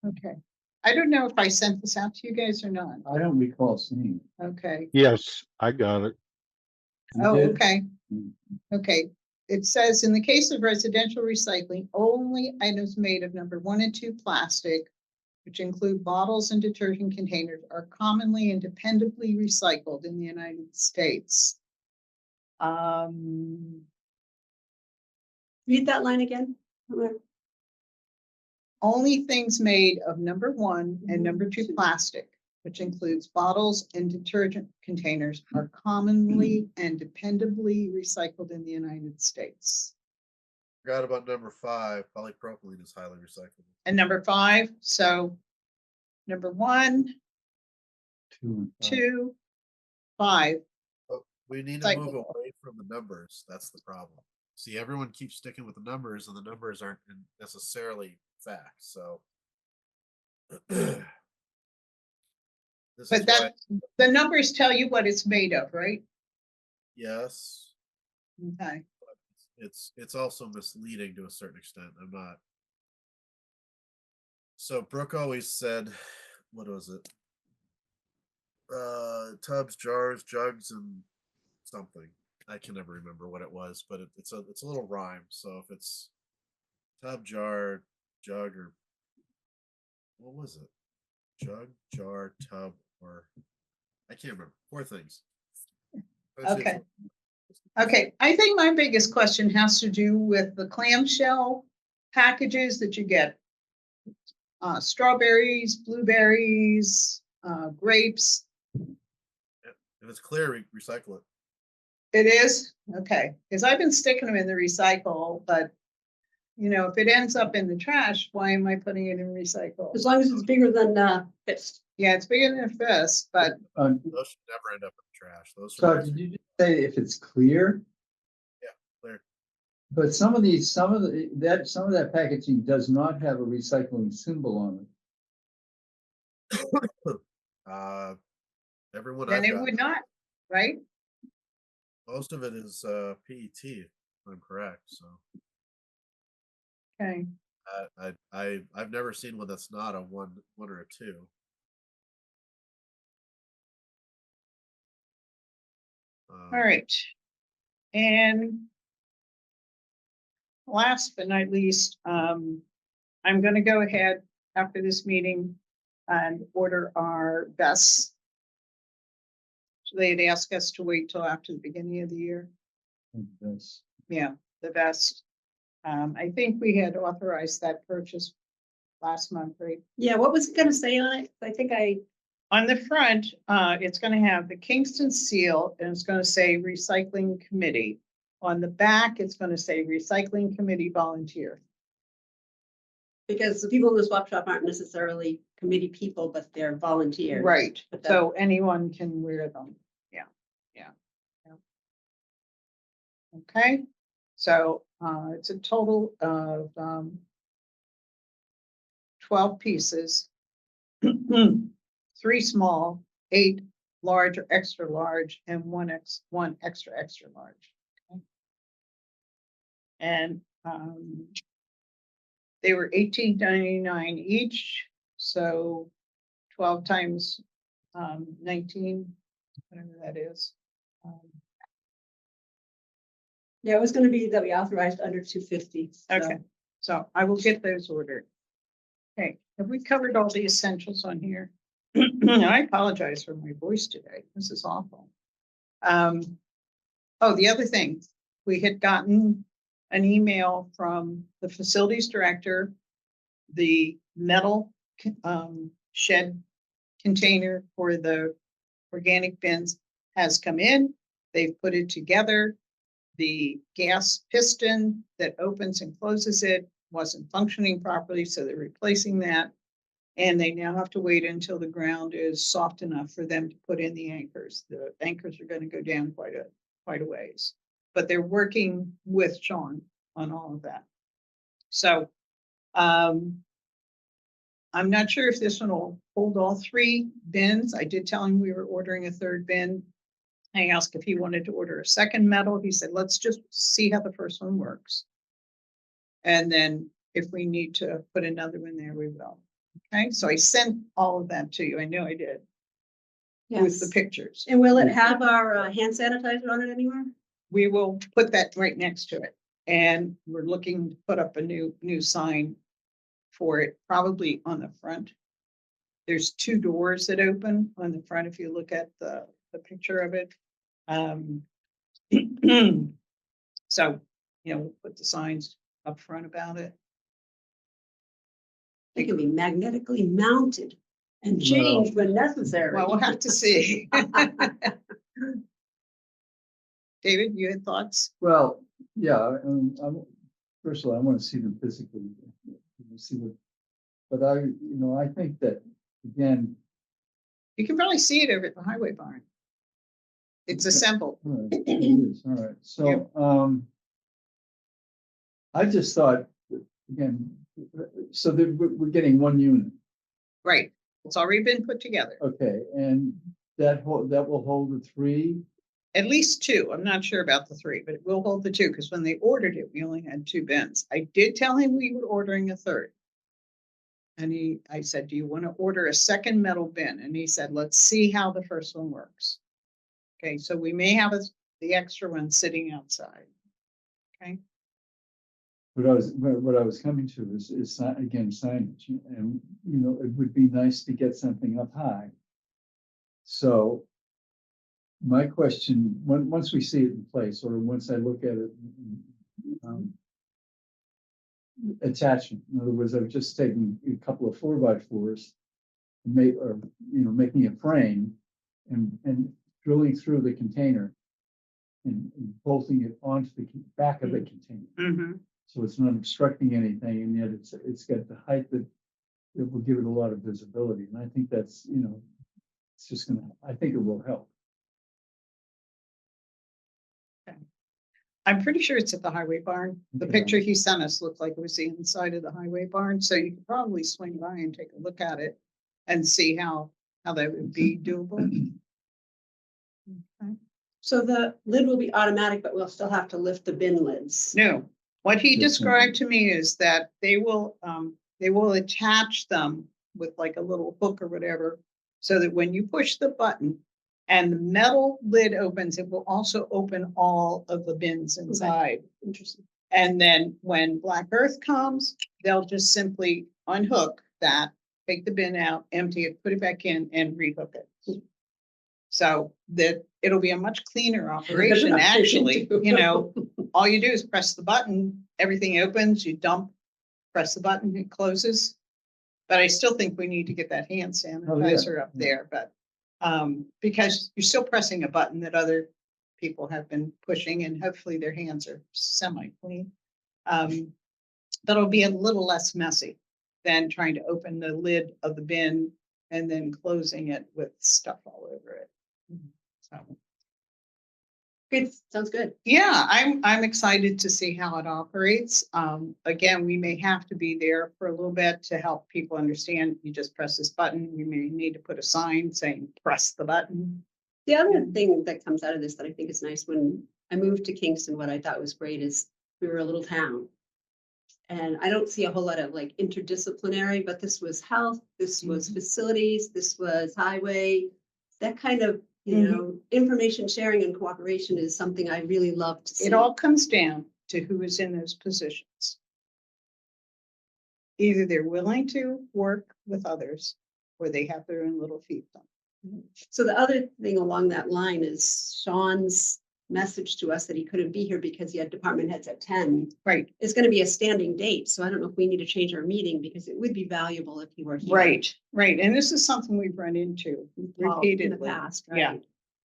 Okay. I don't know if I sent this out to you guys or not. I don't recall seeing. Okay. Yes, I got it. You Oh, did? okay. Mm. Okay. It says in the case of residential recycling, only items made of number 1 and 2 plastic, which include bottles and detergent containers, are commonly and dependably recycled in the United States. Read that line again. Only things made of number 1 and number 2 plastic, which includes bottles and detergent containers, are commonly and dependably recycled in the United States. Forgot about number 5. Polypropylene is highly recyclable. And number 5, so number 1, 2 and 5. 2, 5. But we need to move Recyclable. away from the numbers. That's the problem. See, everyone keeps sticking with the numbers, and the numbers aren't necessarily facts. So, this is But why, that the numbers tell you what it's made of, right? yes, Okay. but it's also misleading to a certain extent. I'm not. So Brooke always said, what was it? Tubs, jars, jugs, and something. I can never remember what it was, but it's a little rhyme. So if it's tub, jar, jug, or what was it? Jug, jar, tub, or I can't remember. 4 things. Eventually Okay. Okay. I think my biggest question has to do with the clamshell packages that you get. Strawberries, blueberries, grapes. If it's clear, recycle it. It is? Okay. Because I've been sticking them in the recycle, but you know, if it ends up in the trash, why am I putting it in recycle? As long as it's bigger than fist. Yeah, it's bigger than a fist, but Those should never end up in the trash. Those So should did you just say if it's clear? clear. But some of that packaging does not have a recycling symbol on it. Everyone then I've it got, would not, right? most of it is PET, if I'm correct. So Okay. I've never seen one that's not a one or a 2. All right. And last but not least, I'm going to go ahead after this meeting and order our vests. So they'd ask us to wait till after the beginning of the year. That's- Yeah, the vest. I think we had authorized that purchase last month, right? Yeah, what was it gonna say on it? I think On the front, it's going to have the Kingston seal and it's going to say Recycling Committee. On the back, it's going to say Recycling Committee Volunteer. because the people in the swap shop aren't necessarily committee people, but they're volunteers. Right, But that- so anyone can wear them. Yeah, yeah. Okay, so it's a total of 12 pieces. 3 small, 8 large or extra large, and one extra large. Okay. And they were $18.99 each, so 12 times 19, whatever that is. Yeah, it was gonna be that we authorized under 250. Okay, so I will get those ordered. Okay, have we covered all the essentials on here? I apologize for my voice today. This is awful. Oh, the other thing, we had gotten an email from the facilities director. The metal shed container for the organic bins has come in. They've put it together. The gas piston that opens and closes it wasn't functioning properly, so they're replacing that. And they now have to wait until the ground is soft enough for them to put in the anchors. The anchors are going to go down quite a ways. But they're working with Sean on all of that. So, I'm not sure if this one will hold all 3 bins. I did tell him we were ordering a 3rd bin. I asked if he wanted to order a 2nd metal. He said, let's just see how the first one works. And then if we need to put another one there, we will. Okay, so I sent all of that to you. I know I did with the Yes. pictures. And will it have our hand sanitizer on it anywhere? We will put that right next to it. And we're looking to put up a new sign for it, probably on the front. There's 2 doors that open on the front if you look at the picture of it. So, we'll put the signs up front about it. They can be magnetically mounted and changed when necessary. Well, we'll have to see. David, you had thoughts? Well, yeah, first of all, I want to see them physically. See what, but I think that, again, You can probably see it over at the highway barn. It's assembled. all right, it is, all right, so, I just thought, again, so that we're getting 1 unit, Right. It's already been put together. okay, and that will hold the 3. At least 2. I'm not sure about the 3, but it will hold the 2 because when they ordered it, we only had 2 bins. I did tell him we were ordering a 3rd. And I said, do you want to order a 2nd metal bin? And he said, let's see how the first one works. Okay, so we may have the extra one sitting outside. Okay, What I was coming to is again, signage, and, it would be nice to get something up high. So my question, once we see it in place, or once I look at it, attachment, in other words, I've just taken a couple of 4x4s, making a frame and drilling through the container and bolting it onto the back of the container. So it's not obstructing anything, and yet it's got the height that it will give it a lot of visibility. And I think that's, it's just I think it will help. I'm pretty sure it's at the highway barn. The Okay. picture he sent us looked like it was the inside of the highway barn, so you could probably swing by and take a look at it and see how that would be doable. Okay. So the lid will be automatic, but we'll still have to lift the bin lids. No, what he Yes, described to me is that they will attach them with like a little hook or whatever, so that when you push the button and the metal lid opens, it will also open all of the bins inside. Interesting. And then when Black Earth comes, they'll just simply unhook that, take the bin out, empty it, put it back in and rehook it. So that it'll be a much cleaner operation, actually. All you do is press the button, everything opens, you dump, press the button, it closes. But I still think we need to get that hand sanitizer up there, but because you're still pressing a button that other people have been pushing, and hopefully their hands are semi-clean. But it'll be a little less messy than trying to open the lid of the bin and then closing it with stuff all over it. So, Good, sounds good. yeah, I'm excited to see how it operates. Again, we may have to be there for a little bit to help people understand. You just press this button. We may need to put a sign saying press the button. The other thing that comes out of this that I think is nice, when I moved to Kingston, what I thought was great is we were a little town. And I don't see a whole lot of like interdisciplinary, but this was health, this was facilities, this was highway. That kind of, information sharing and cooperation is something I really love to see. It all comes down to who is in those positions. Either they're willing to work with others or they have their own little fiefdom. So the other thing along that line is Sean's message to us that he couldn't be here because he had department heads at 10. Right, It's going to be a standing date. So I don't know if we need to change our meeting because it would be valuable if he were here. right. And this is something we've run into Paul, repeatedly. in the past, right? Yeah.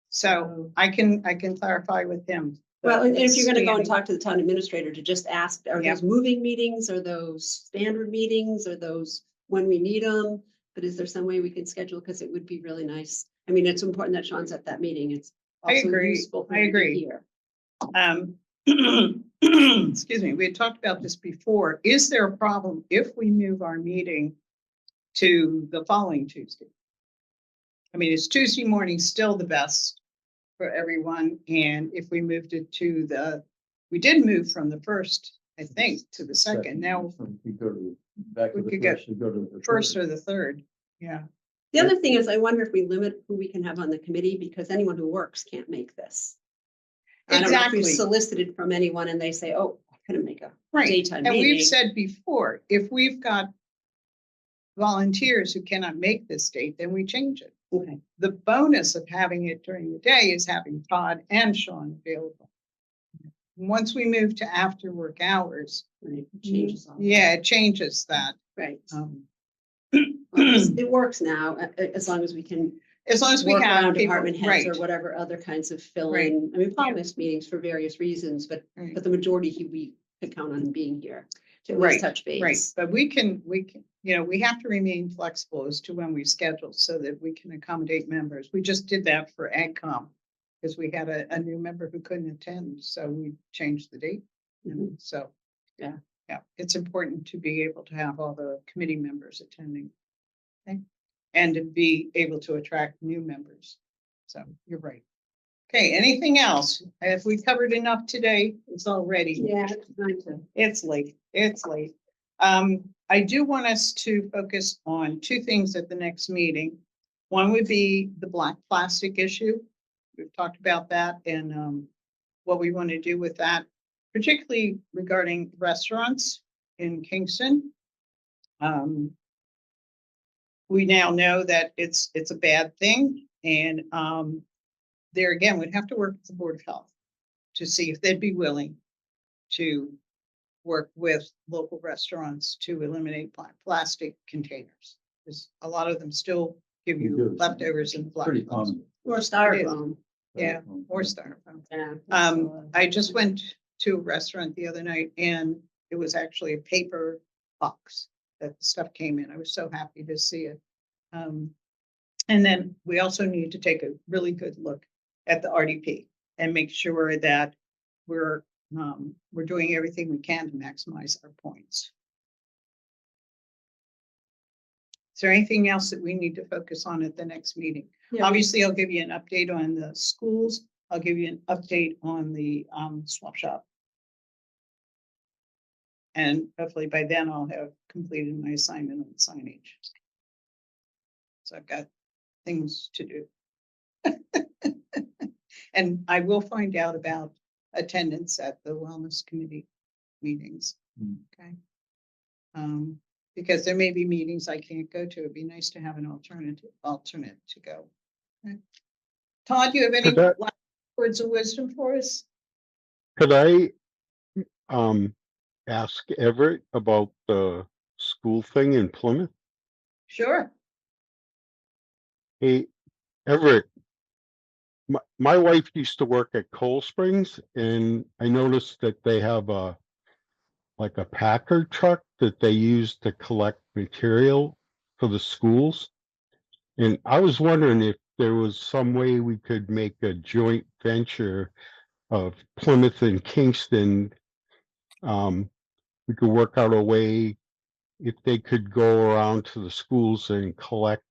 So I can clarify with him. Well, and if you're going to go and standing- talk to the town administrator to just ask, are Yeah. those moving meetings, are those standard meetings, are those when we need them? But is there some way we can schedule? Because it would be really nice. I mean, it's important that Sean's at that meeting. It's I also agree. useful for I him to be agree. here. excuse me, we had talked about this before. Is there a problem if we move our meeting to the following Tuesday? I mean, is Tuesday morning still the best for everyone? And if we moved it to we did move from the first, I think, to the second. Now So we could go to back to we the could go first, we go to the first third. or the third. Yeah. The other thing is, I wonder if we limit who we can have on the committee, because anyone who works can't make this. I don't know if we've Exactly. solicited from anyone and they say, oh, I couldn't make a Right. daytime And we've meeting. said before, if we've got volunteers who cannot make this date, then we change it. Okay. The bonus of having it during the day is having Todd and Sean available. Once we move to after work hours, Right, it changes all. yeah, it changes that. Right. Well, It works now, as long as we can as long as we work have around people, department heads right, or whatever other kinds of fill Right. in. I mean, we probably miss meetings for various reasons, right, but the majority we could count on being here to at Right, least touch right. base. But we can, we have to remain flexible as to when we schedule so that we can accommodate members. We just did that for AgCom because we had a new member who couldn't attend, so we changed the date. So, Yeah. yeah, it's important to be able to have all the committee members attending. Okay, and to be able to attract new members. So you're right. Okay, anything else? Have we covered enough today? It's already. Yeah, it's time to. It's late. It's late. I do want us to focus on two things at the next meeting. One would be the black plastic issue. We've talked about that and what we want to do with that, particularly regarding restaurants in Kingston. We now know that it's a bad thing, and there again, we'd have to work with the Board of Health to see if they'd be willing to work with local restaurants to eliminate plastic containers. Because a lot of them still give We you do. leftovers in the black. Pretty box. common. Or styrofoam. Yeah, or styrofoam. Yeah. I just went to a restaurant the other night and it was actually a paper box that the stuff came in. I was so happy to see it. And then we also need to take a really good look at the RDP and make sure that we're doing everything we can to maximize our points. Is there anything else that we need to focus on at the next meeting? Yeah. Obviously, I'll give you an update on the schools. I'll give you an update on the swap shop. And hopefully by then I'll have completed my assignment on signage. So I've got things to do. And I will find out about attendance at the wellness committee meetings. Mm. Okay. Because there may be meetings I can't go to. It'd be nice to have an alternate to go. Okay. Todd, you have any Could that- last words of wisdom for us? Could I ask Everett about the school thing in Plymouth? Sure. Hey, Everett, my wife used to work at Coal Springs, and I noticed that they have a packer truck that they use to collect material for the schools. And I was wondering if there was some way we could make a joint venture of Plymouth and Kingston. We could work out a way if they could go around to the schools and collect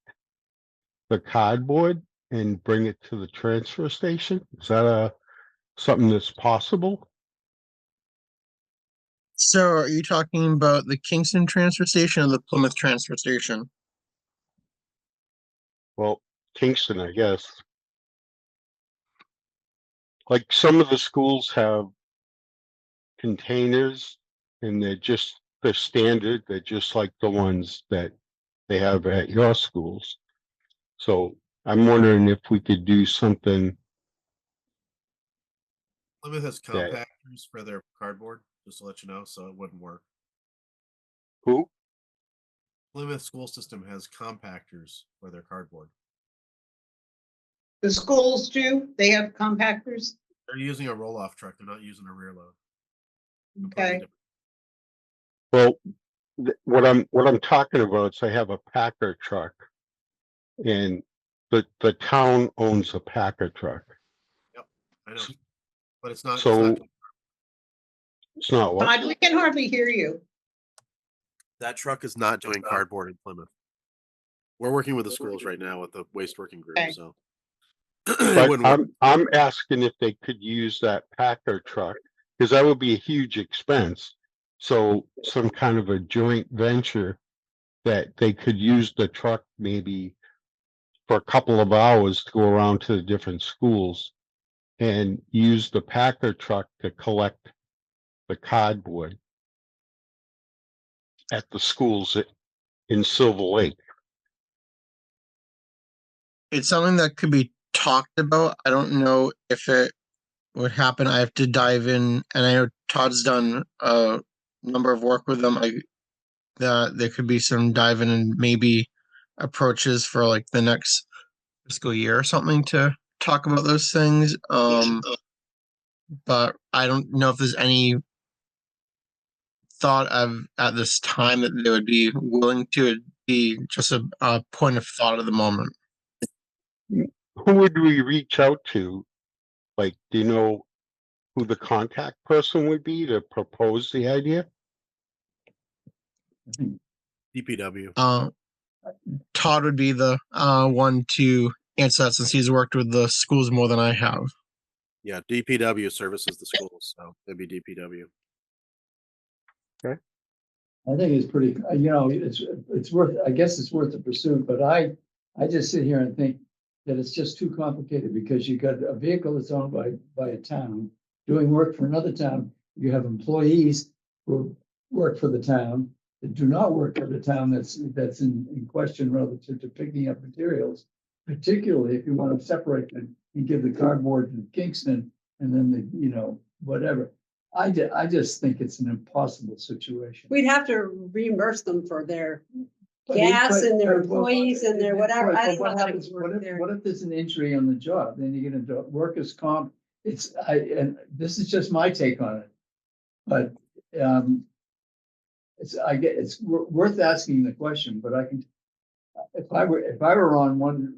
the cardboard and bring it to the transfer station. Is that something that's possible? So are you talking about the Kingston transfer station or the Plymouth transfer station? Well, Kingston, I guess. Like some of the schools have containers and they're standard. They're just like the ones that they have at your schools. So I'm wondering if we could do something Plymouth has that, compactors for their cardboard, just to let you know, so it wouldn't work. who? Plymouth school system has compactors for their cardboard. The schools do, they have compactors. They're using a roll-off truck. They're not using a rear load. Okay. Well, what I'm talking about is I have a packer truck, and the town owns a packer truck. I know, but it's not. So It's not what? Todd, we can hardly hear you. That truck is not doing cardboard in Plymouth. We're working with the schools right now with the waste working group, Okay. so. It But wouldn't work. I'm asking if they could use that Packer truck, because that would be a huge expense. So some kind of a joint venture that they could use the truck maybe for a couple of hours to go around to the different schools and use the Packer truck to collect the cardboard at the schools in Silver Lake. It's something that could be talked about. I don't know if it would happen. I have to dive in, and I know Todd's done a number of work with them. That there could be some diving and maybe approaches for like the next fiscal year or something to talk about those things. But I don't know if there's any thought of at this time that they would be willing to. It'd be just a point of thought at the moment. Who would we reach out to? Like, do you know who the contact person would be to propose the idea? DPW. Todd would be the one to answer that since he's worked with the schools more than I have. Yeah, DPW services the schools, so it'd be DPW. I think it's pretty, it's worth, I guess it's worth the pursuit, but I just sit here and think that it's just too complicated because you got a vehicle that's owned by a town doing work for another town. You have employees who work for the town that do not work for the town that's in question relative to picking up materials, particularly if you want to separate them and give the cardboard to Kingston and then whatever. I just think it's an impossible situation. We'd have to reimburse them for their But gas and their but- employees and their whatever. Right, I but don't what know how happens- it works there. What if there's an injury on the job? Then you're gonna do workers' comp. And this is just my take on it. But it's worth asking the question, but I can, if I were on one,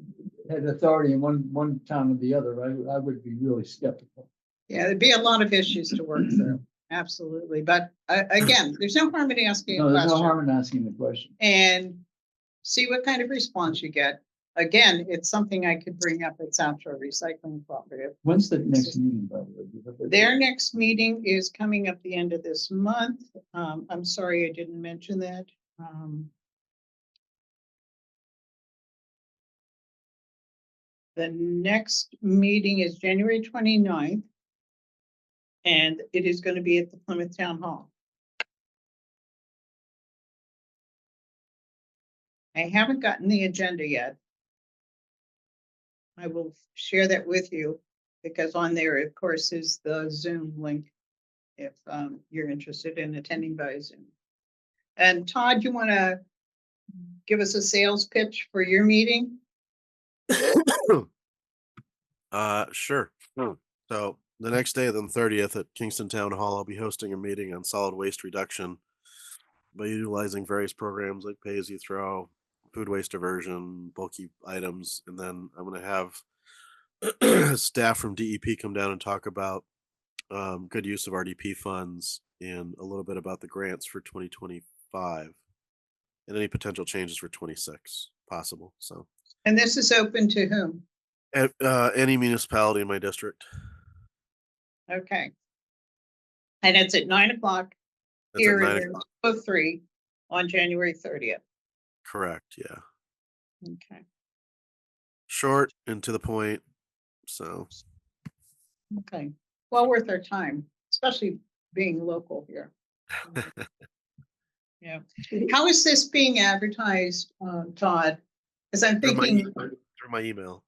had authority in one town or the other, I would be really skeptical. Yeah, there'd be a lot of issues to work through. Absolutely. But again, there's no harm in asking No, a there's no question harm in asking the question. and see what kind of response you get. Again, it's something I could bring up at South Shore Recycling Cooperative. When's the next meeting, by the way? Do you have that? Their next meeting is coming up the end of this month. I'm sorry I didn't mention that. The next meeting is January 29th. And it is going to be at the Plymouth Town Hall. I haven't gotten the agenda yet. I will share that with you because on there, of course, is the Zoom link if you're interested in attending by Zoom. And Todd, you want to give us a sales pitch for your meeting? Sure. So the next day, the 30th at Kingston Town Hall, I'll be hosting a meeting on solid waste reduction by utilizing various programs like pay as you throw, food waste diversion, bulky items, and then I'm going to have staff from DEP come down and talk about good use of RDP funds and a little bit about the grants for 2025 and any potential changes for 26 possible. So, And this is open to whom? Any municipality in my district. Okay. And it's at 9 o'clock That's here at 9 in o'clock. 03 on January 30th. Correct. Yeah. Okay. Short and to the point. So, Okay. Well worth our time, especially being local here. Yeah. How is this being advertised, Todd? Because I'm through thinking, my email.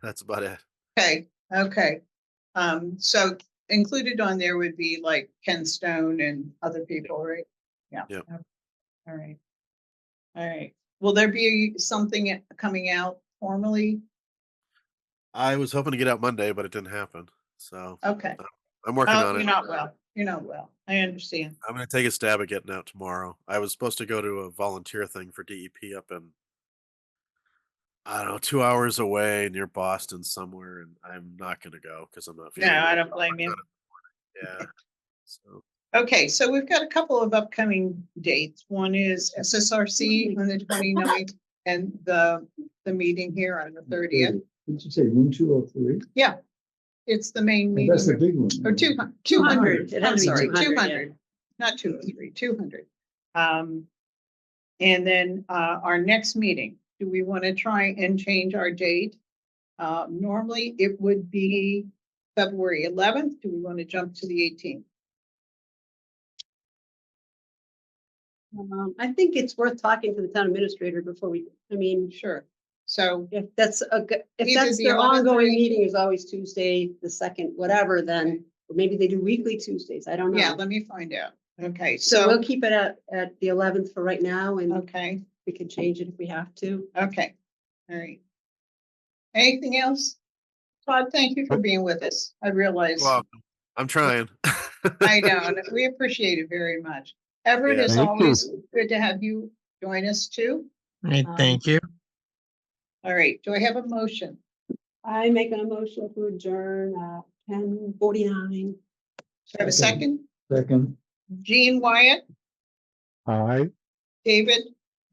That's about it. okay. So included on there would be like Ken Stone and other people, right? Yeah. Yep. All right. All right. Will there be something coming out formally? I was hoping to get out Monday, but it didn't happen. So Okay. I'm working on You're it. not well. You're not well. I understand. I'm going to take a stab at getting out tomorrow. I was supposed to go to a volunteer thing for DEP up in, I don't know, 2 hours away near Boston somewhere, and I'm not going to go because I'm not feeling No, I well. don't blame you. Yeah. So Okay, so we've got a couple of upcoming dates. One is SSRC on the 29th and the meeting here on the 30th. Did you say 1203? It's the main Oh, that's the meeting. big one. Or 200. It I'm has to be sorry, 200, 200, not 203, 200. And then our next meeting, do we want to try and change our date? Normally it would be February 11th. Do we want to jump to the 18th? I think it's worth talking to the town administrator before Sure. So, if that's if Either that's the their 11th or ongoing 18th. meeting is always Tuesday, the second, whatever, then or maybe they do weekly Tuesdays. I don't know. yeah, let me find out. Okay, So we'll so, keep it at the 11th for right now, and okay, we can change it if we have to. okay, all right. Anything else? Todd, thank you for being with us. I realize, Well, I'm trying. I know, and we appreciate it very much. Everett, Yeah. it's Thank you. always good to have you join us too. Right, thank you. All right, do I have a motion? I make a motion to adjourn at 10:49. Do I have a second? Second, Jean, Wyatt, Aye. David,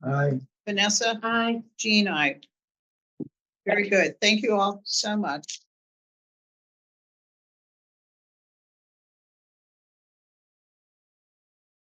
aye. Vanessa, Aye. Jean, I. Very good. Thank you all so much.